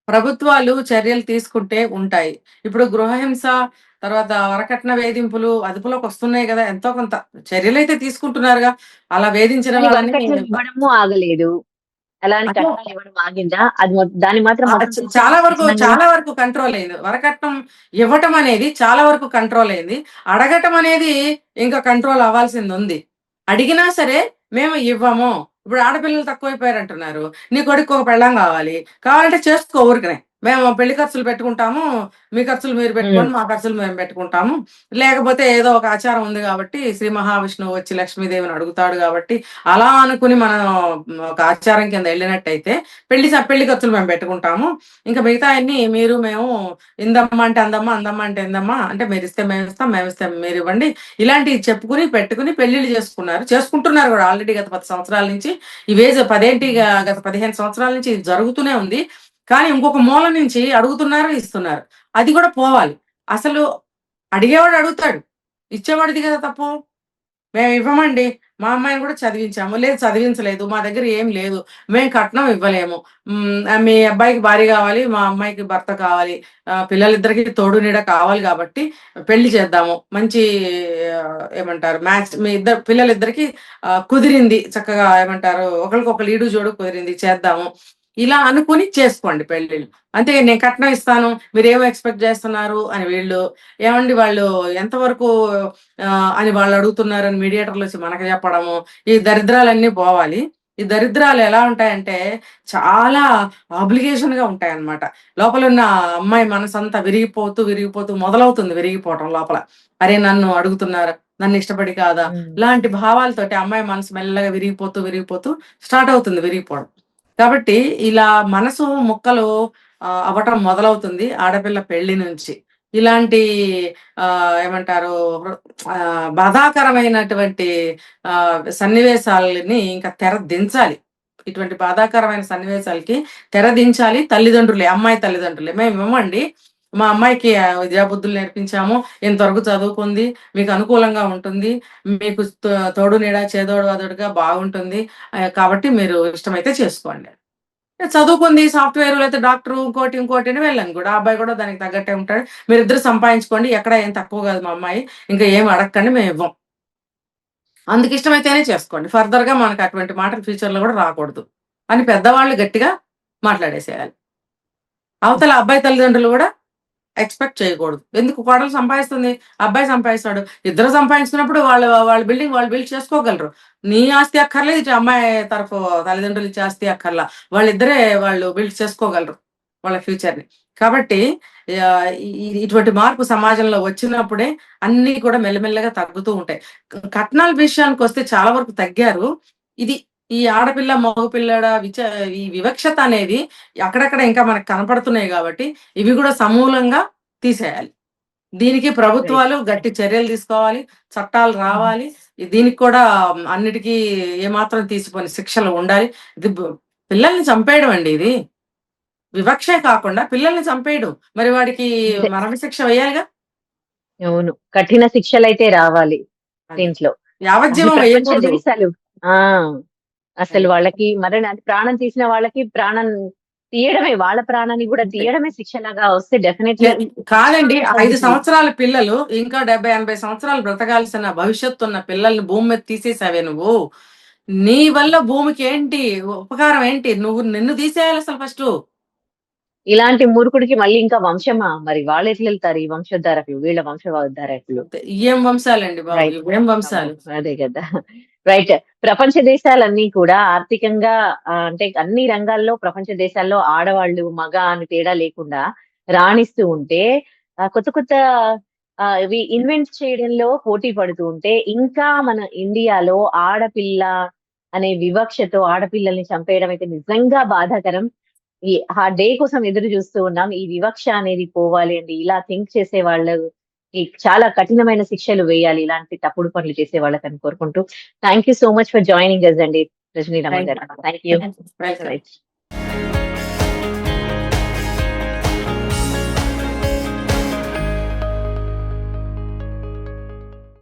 ప్రభుత్వాలు చర్యలు తీసుకుంటే ఉంటాయి. ఇప్పుడు గృహహింస, తర్వాత వరకట్న వేధింపులు అదుపులోకొస్తున్నాయి గదా! ఎంతో కొంత చర్యలైతే తీసుకుంటున్నారుగా. అలా వేధించిన కానీ వాళ్ళని వరకట్నం ఇవ్వడము ఆగలేదు. అలా అని అట్లా కట్నాలు ఇవ్వడం ఆగిందా? అది దాన్ని మాత్రం మొత్తం చాలా తీసేస్తున్నాం గదా! వరకు కంట్రోల్ అయింది. వరకట్నం ఇవ్వటం అనేది చాలా వరకు కంట్రోల్ అయింది. అడగటం అనేది ఇంకా కంట్రోల్ అవ్వాల్సిందుంది. అడిగినా సరే మేము ఇవ్వము. ఇప్పుడు ఆడపిల్లలు తక్కువైపోయారంటున్నారు. నీ కొడుక్కి ఒక పెళ్ళాం గావాలి. కావాలంటే చేసుకో ఊరికనే. మేము పెళ్లి ఖర్చులు పెట్టుకుంటాము. మీ ఖర్చులు మీరు హ్మ్. పెట్టుకోండి. మా ఖర్చులు మేము పెట్టుకుంటాము. లేకపోతే ఏదో ఒక ఆచారం ఉంది గాబట్టి శ్రీ మహావిష్ణువు వచ్చి లక్ష్మీదేవిని అడుగుతాడు గాబట్టి అలా అనుకుని మనం ఒక ఆచారం కింద ఎళ్ళినట్టయితే పెళ్లి ఖర్చులు మేము పెట్టుకుంటాము. ఇంకా మిగతాయన్నీ మీరు మేము ఇందమ్మ అంటే అందమ్మ, అందమ్మ అంటే ఇందమ్మ అంటే మీరిస్తే మేమిస్తాం, మేమిస్తే మీరివ్వండి. ఇలాంటివి చెప్పుకుని, పెట్టుకుని పెళ్ళిళ్ళు చేసుకుంటున్నారు గూడా ఆల్రెడీ గత 10 సంవత్సరాల నుంచి. గత 15 సంవత్సరాల నుంచి ఇది జరుగుతూనే ఉంది. కానీ ఇంకొక మూల నుంచి అడుగుతున్నారు, ఇస్తున్నారు. అది గూడా పోవాలి. అసలు అడిగేవాడు అడుగుతాడు. ఇచ్చేవాడిది గదా తప్పు. మేమివ్వమండి. మా అమ్మాయిని గూడా చదివించాము. లేదు చదివించలేదు. మా దగ్గర ఏం లేదు. మేము కట్నం ఇవ్వలేము. మీ అబ్బాయికి భార్య గావాలి. మా అమ్మాయికి భర్త కావాలి. పిల్లలిద్దరికీ తోడు నీడ కావాలి గాబట్టి పెళ్లి చేద్దాము. మంచి ఏమంటారు మ్యాచ్ మీ పిల్లలిద్దరికీ కుదిరింది. చక్కగా ఏమంటారు ఒకళ్ళకొకళ్ళు ఈడు జోడు కుదిరింది చేద్దాము. ఇలా అనుకుని చేసుకోండి పెళ్ళిళ్ళు. అంతే నేను కట్నం ఇస్తాను. మీరేమి ఎక్స్‌పెక్ట్ జేస్తున్నారు అని వీళ్ళు, ఏవండీ వాళ్ళు ఎంతవరకు అని వాళ్ళడుగుతున్నారని మీడియేటర్‌లొచ్చి మనకు చెప్పడము. ఈ దరిద్రాలన్నీ పోవాలి. ఈ దరిద్రాలు ఎలా ఉంటాయంటే, చాలా ఆబ్లిగేషన్‌గా ఉంటాయన్నమాట. లోపలున్న అమ్మాయి మనసంతా విరిగిపోతూ మొదలవుతుంది విరిగిపోవటం లోపల. అరే! నన్ను అడుగుతున్నారు. నన్ను ఇష్టపడి కాదా? హ్మ్. ఇలాంటి భావాలతోటి అమ్మాయి మనసు మెల్లగా విరిగిపోతూ స్టార్ట్ అవుతుంది విరిగిపోవడం. కాబట్టి ఇలా మనసు ముక్కలు అవ్వటం మొదలవుతుంది ఆడపిల్ల పెళ్లి నుంచి. ఇలాంటి ఏమంటారు బాధాకరమైనటువంటి సన్నివేశాలని ఇంకా తెరదించాలి. ఇటువంటి బాధాకరమైన సన్నివేశాలకి తెరదించాలి తల్లిదండ్రులే, అమ్మాయి తల్లిదండ్రులే. మేమివ్వమండి. మా అమ్మాయికి విద్యాబుద్ధులు నేర్పించాము. ఇంతవరకు చదువుకుంది. మీకు అనుకూలంగా ఉంటుంది. మీకు తోడు నీడ చేదోడు వాదోడుగా బాగుంటుంది. కాబట్టి మీరు ఇష్టమైతే చేసుకోండి. చదువుకుంది సాఫ్ట్‌వేర్ లేతే డాక్టరు ఇంకోటి అని వెళ్ళాను గూడా. ఆ అబ్బాయి గూడా దానికి తగ్గట్టే ఉంటాడు. మీరిద్దరు సంపాదించుకోండి. ఎక్కడ ఏం తక్కువ గాదు మా అమ్మాయి. ఇంకా ఏమి అడక్కండి మేమివ్వం. అందుకిష్టమైతేనే చేసుకోండి. ఫర్దర్‌గా మనకు అటువంటి మాటలు ఫ్యూచర్‌లో గూడా రాకూడదు అని పెద్దవాళ్ళు గట్టిగా మాట్లాడేసేయాలి. అవతల అబ్బాయి తల్లిదండ్రులు గూడా ఎక్స్పెక్ట్ చేయకూడదు. ఎందుకు కోడలు సంపాదిస్తుంది, అబ్బాయి సంపాదిస్తాడు. ఇద్దరు సంపాదించినప్పుడు వాళ్ళ బిల్డింగ్ వాళ్ళు బిల్డ్ చేసుకోగలరు. నీ ఆస్తి అక్కర్లేదు, ఇటు అమ్మాయి తరఫు తల్లిదండ్రులు ఇచ్చే ఆస్తి అక్కర్లా. వాళ్ళు బిల్డ్ చేసుకోగలరు వాళ్ళ ఫ్యూచర్‌ని. కాబట్టి ఇటువంటి మార్పు సమాజంలో వచ్చినప్పుడే అన్నీ కూడా మెల్లమెల్లగా తగ్గుతూ ఉంటాయి. కట్నాల విషయానికొస్తే చాలా వరకు తగ్గారు. ఇది ఈ ఆడపిల్ల, మగపిల్లల ఈ వివక్షత అనేది అక్కడక్కడ ఇంకా మనకు కనపడుతున్నాయి గాబట్టి, ఇవి గూడా సమూలంగా తీసేయాలి. దీనికి ప్రభుత్వాలు గట్టి చర్యలు తీసుకోవాలి. చట్టాలు రావాలి. దీనికి కూడా అన్నిటికీ ఏమాత్రం తీసిపోని శిక్షలు ఉండాలి. ఇది పిల్లల్ని చంపేయడం అండి ఇది. వివక్షే కాకుండా పిల్లల్ని చంపేయడం. మరి వాడికి అంతే. మరణశిక్ష వేయాలిగా. అవును. కఠిన శిక్షలైతే రావాలి అది. దీంట్లో. అది యావజ్జీవం ప్రపంచ వేయకూడదు. దేశాలు ఆ! అసలు అది. వాళ్ళకి ప్రాణం తీసిన వాళ్ళకి ప్రాణం తీయడమే, వాళ్ళ ప్రాణాన్ని గూడా అంతే. తీయడమే శిక్షలాగా వస్తే డెఫినెట్‌లీ కాదండి. 5 తగ్గుతుంది. సంవత్సరాల పిల్లలు ఇంకా 70, 80 సంవత్సరాలు బ్రతకాల్సిన భవిష్యత్తున్న పిల్లల్ని భూమి మీద తీసేసావే నువ్వు. నీ వల్ల భూమికి ఏంటి ఉపకారం ఏంటి? నిన్ను తీసేయాలి అసలు ఫస్టు. ఇలాంటి మూర్ఖుడికి మళ్ళీ ఇంకా వంశమా? మరి వాళ్ళెట్లెళ్తారు ఈ వంశోద్ధారకులు, వీళ్ళ వంశోద్ధారకులు. అంతే. ఇయేం వంశాలండి బాబు! రైట్. ఇవేం అమ్మో! వంశాలు. అదే గదా! రైట్. ప్రపంచ దేశాలన్నీ కూడా ఆర్థికంగా అంటే అన్ని రంగాల్లో ప్రపంచ దేశాల్లో ఆడవాళ్ళు, మగ అని తేడా లేకుండా రాణిస్తూ ఉంటే కొత్త కొత్త ఇవి ఇన్వెంట్ చేయడంలో పోటీ పడుతూ ఉంటే, ఇంకా మన ఇండియాలో ఆడపిల్ల అనే వివక్షతో ఆడపిల్లల్ని చంపేయడం అయితే నిజంగా బాధాకరం. ఆ డే కోసం ఎదురు చూస్తూ ఉన్నాం. ఈ వివక్ష అనేది పోవాలి అండి. ఇలా థింక్ చేసే వాళ్ళకి చాలా కఠినమైన శిక్షలు వేయాలి. ఇలాంటి తప్పుడు పనులు చేసే వాళ్ళకని కోరుకుంటూ thank you so much for joining us అండి రజనీ రమ థాంక్ గారు. You. Thank you. Welcome. Right.